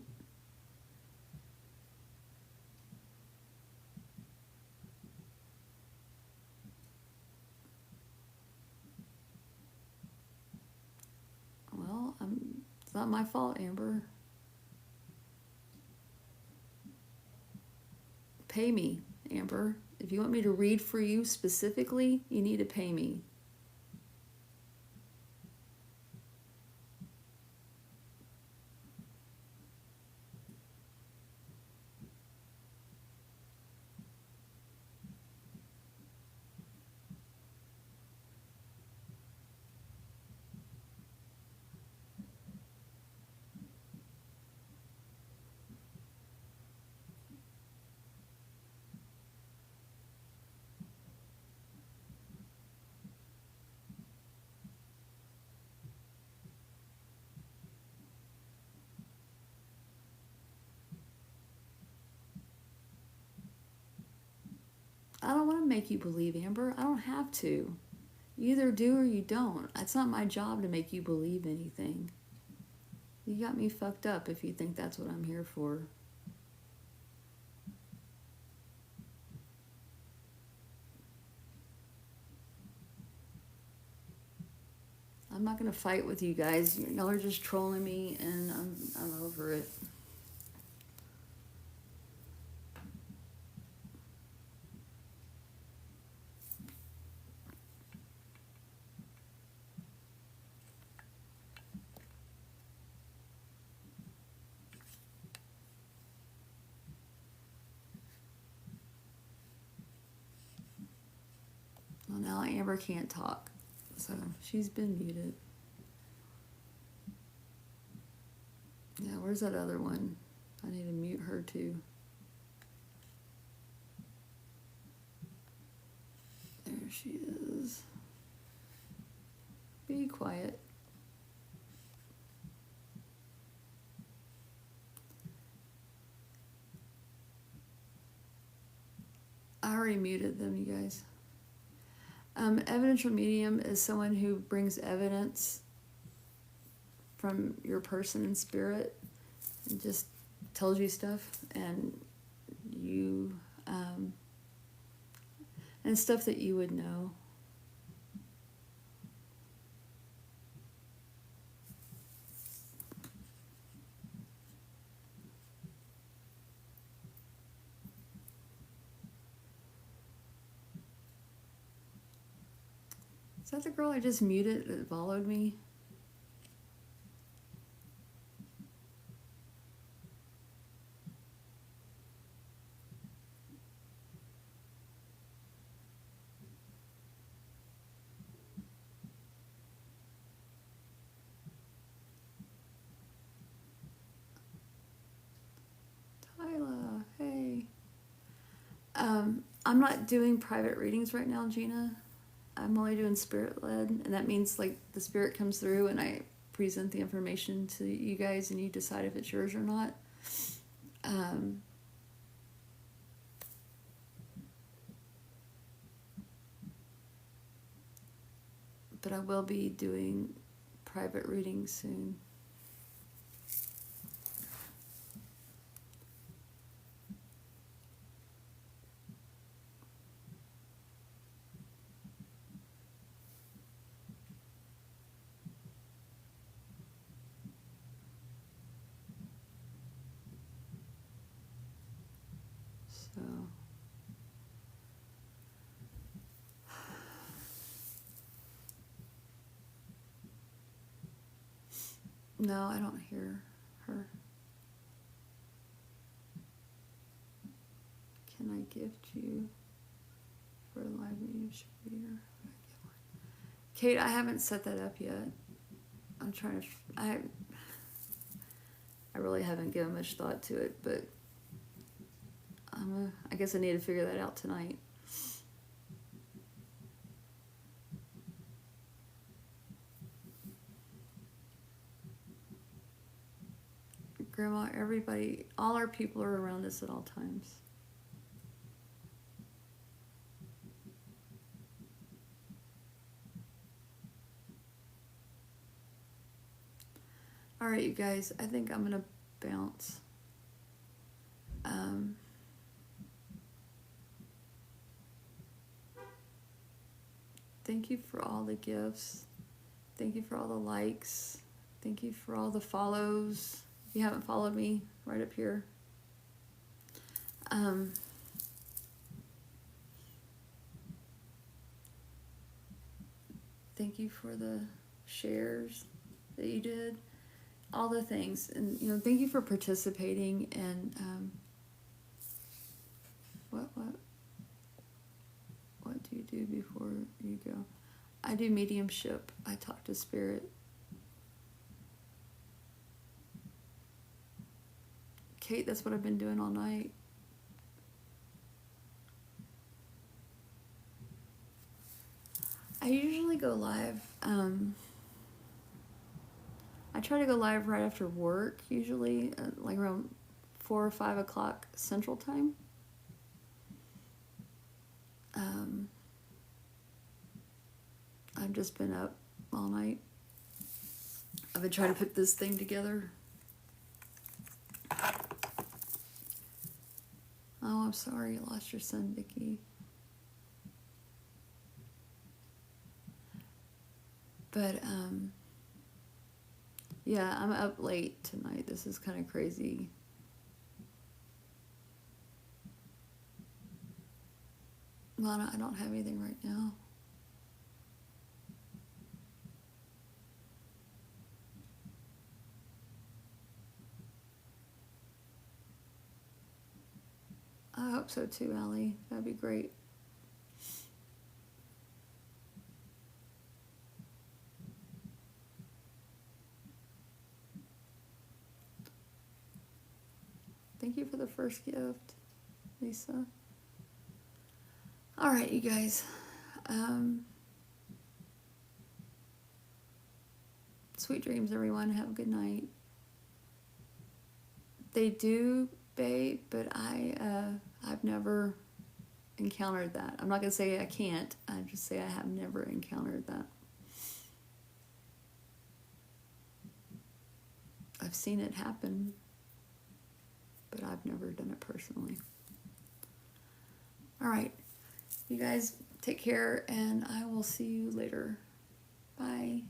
Well, it's not my fault, Amber. Pay me, Amber. If you want me to read for you specifically, you need to pay me. make you believe, Amber. I don't have to. You either do or you don't. It's not my job to make you believe anything. You got me fucked up if you think that's what I'm here for. I'm not gonna fight with you guys. Y'all are just trolling me, and I'm over it. Well, now Amber can't talk, so she's been muted. Yeah, where's that other one? I need to mute her too. There she is. Be quiet. I already muted them, you guys. Evidential medium is someone who brings evidence from your person in spirit and just tells you stuff, and you and stuff that you would know. Is that the girl I just muted that followed me? Tyla, hey. I'm not doing private readings right now, Gina. I'm only doing spirit-led, and that means like the spirit comes through and I present the information to you guys and you decide if it's yours or not. But I will be doing private readings soon. So no, I don't hear her. Can I gift you for a live medium reader? Kate, I haven't set that up yet. I'm trying to. I really haven't given much thought to it, but I guess I need to figure that out tonight. Grandma, everybody, all our people are around us at all times. All right, you guys, I think I'm gonna bounce. Thank you for all the gifts. Thank you for all the likes. Thank you for all the follows. If you haven't followed me, right up here. Thank you for the shares that you did. All the things. And, you know, thank you for participating. And, what do you do before you go? I do mediumship. I talk to spirit. Kate, that's what I've been doing all night. I usually go live. I try to go live right after work, usually, like around 4 or 5 o'clock Central Time. I've just been up all night. I've been trying to put this thing together. Oh, I'm sorry you lost your son, Vicky. But, yeah, I'm up late tonight. This is kind of crazy. Lana, I don't have anything right now. I hope so too, Allie. That'd be great. Thank you for the first gift, Lisa. All right, you guys. Sweet dreams, everyone. Have a good night. They do bait, but I've never encountered that. I'm not gonna say I can't. I just say I have never encountered that. I've seen it happen, but I've never done it personally. All right, you guys take care, and I will see you later. Bye.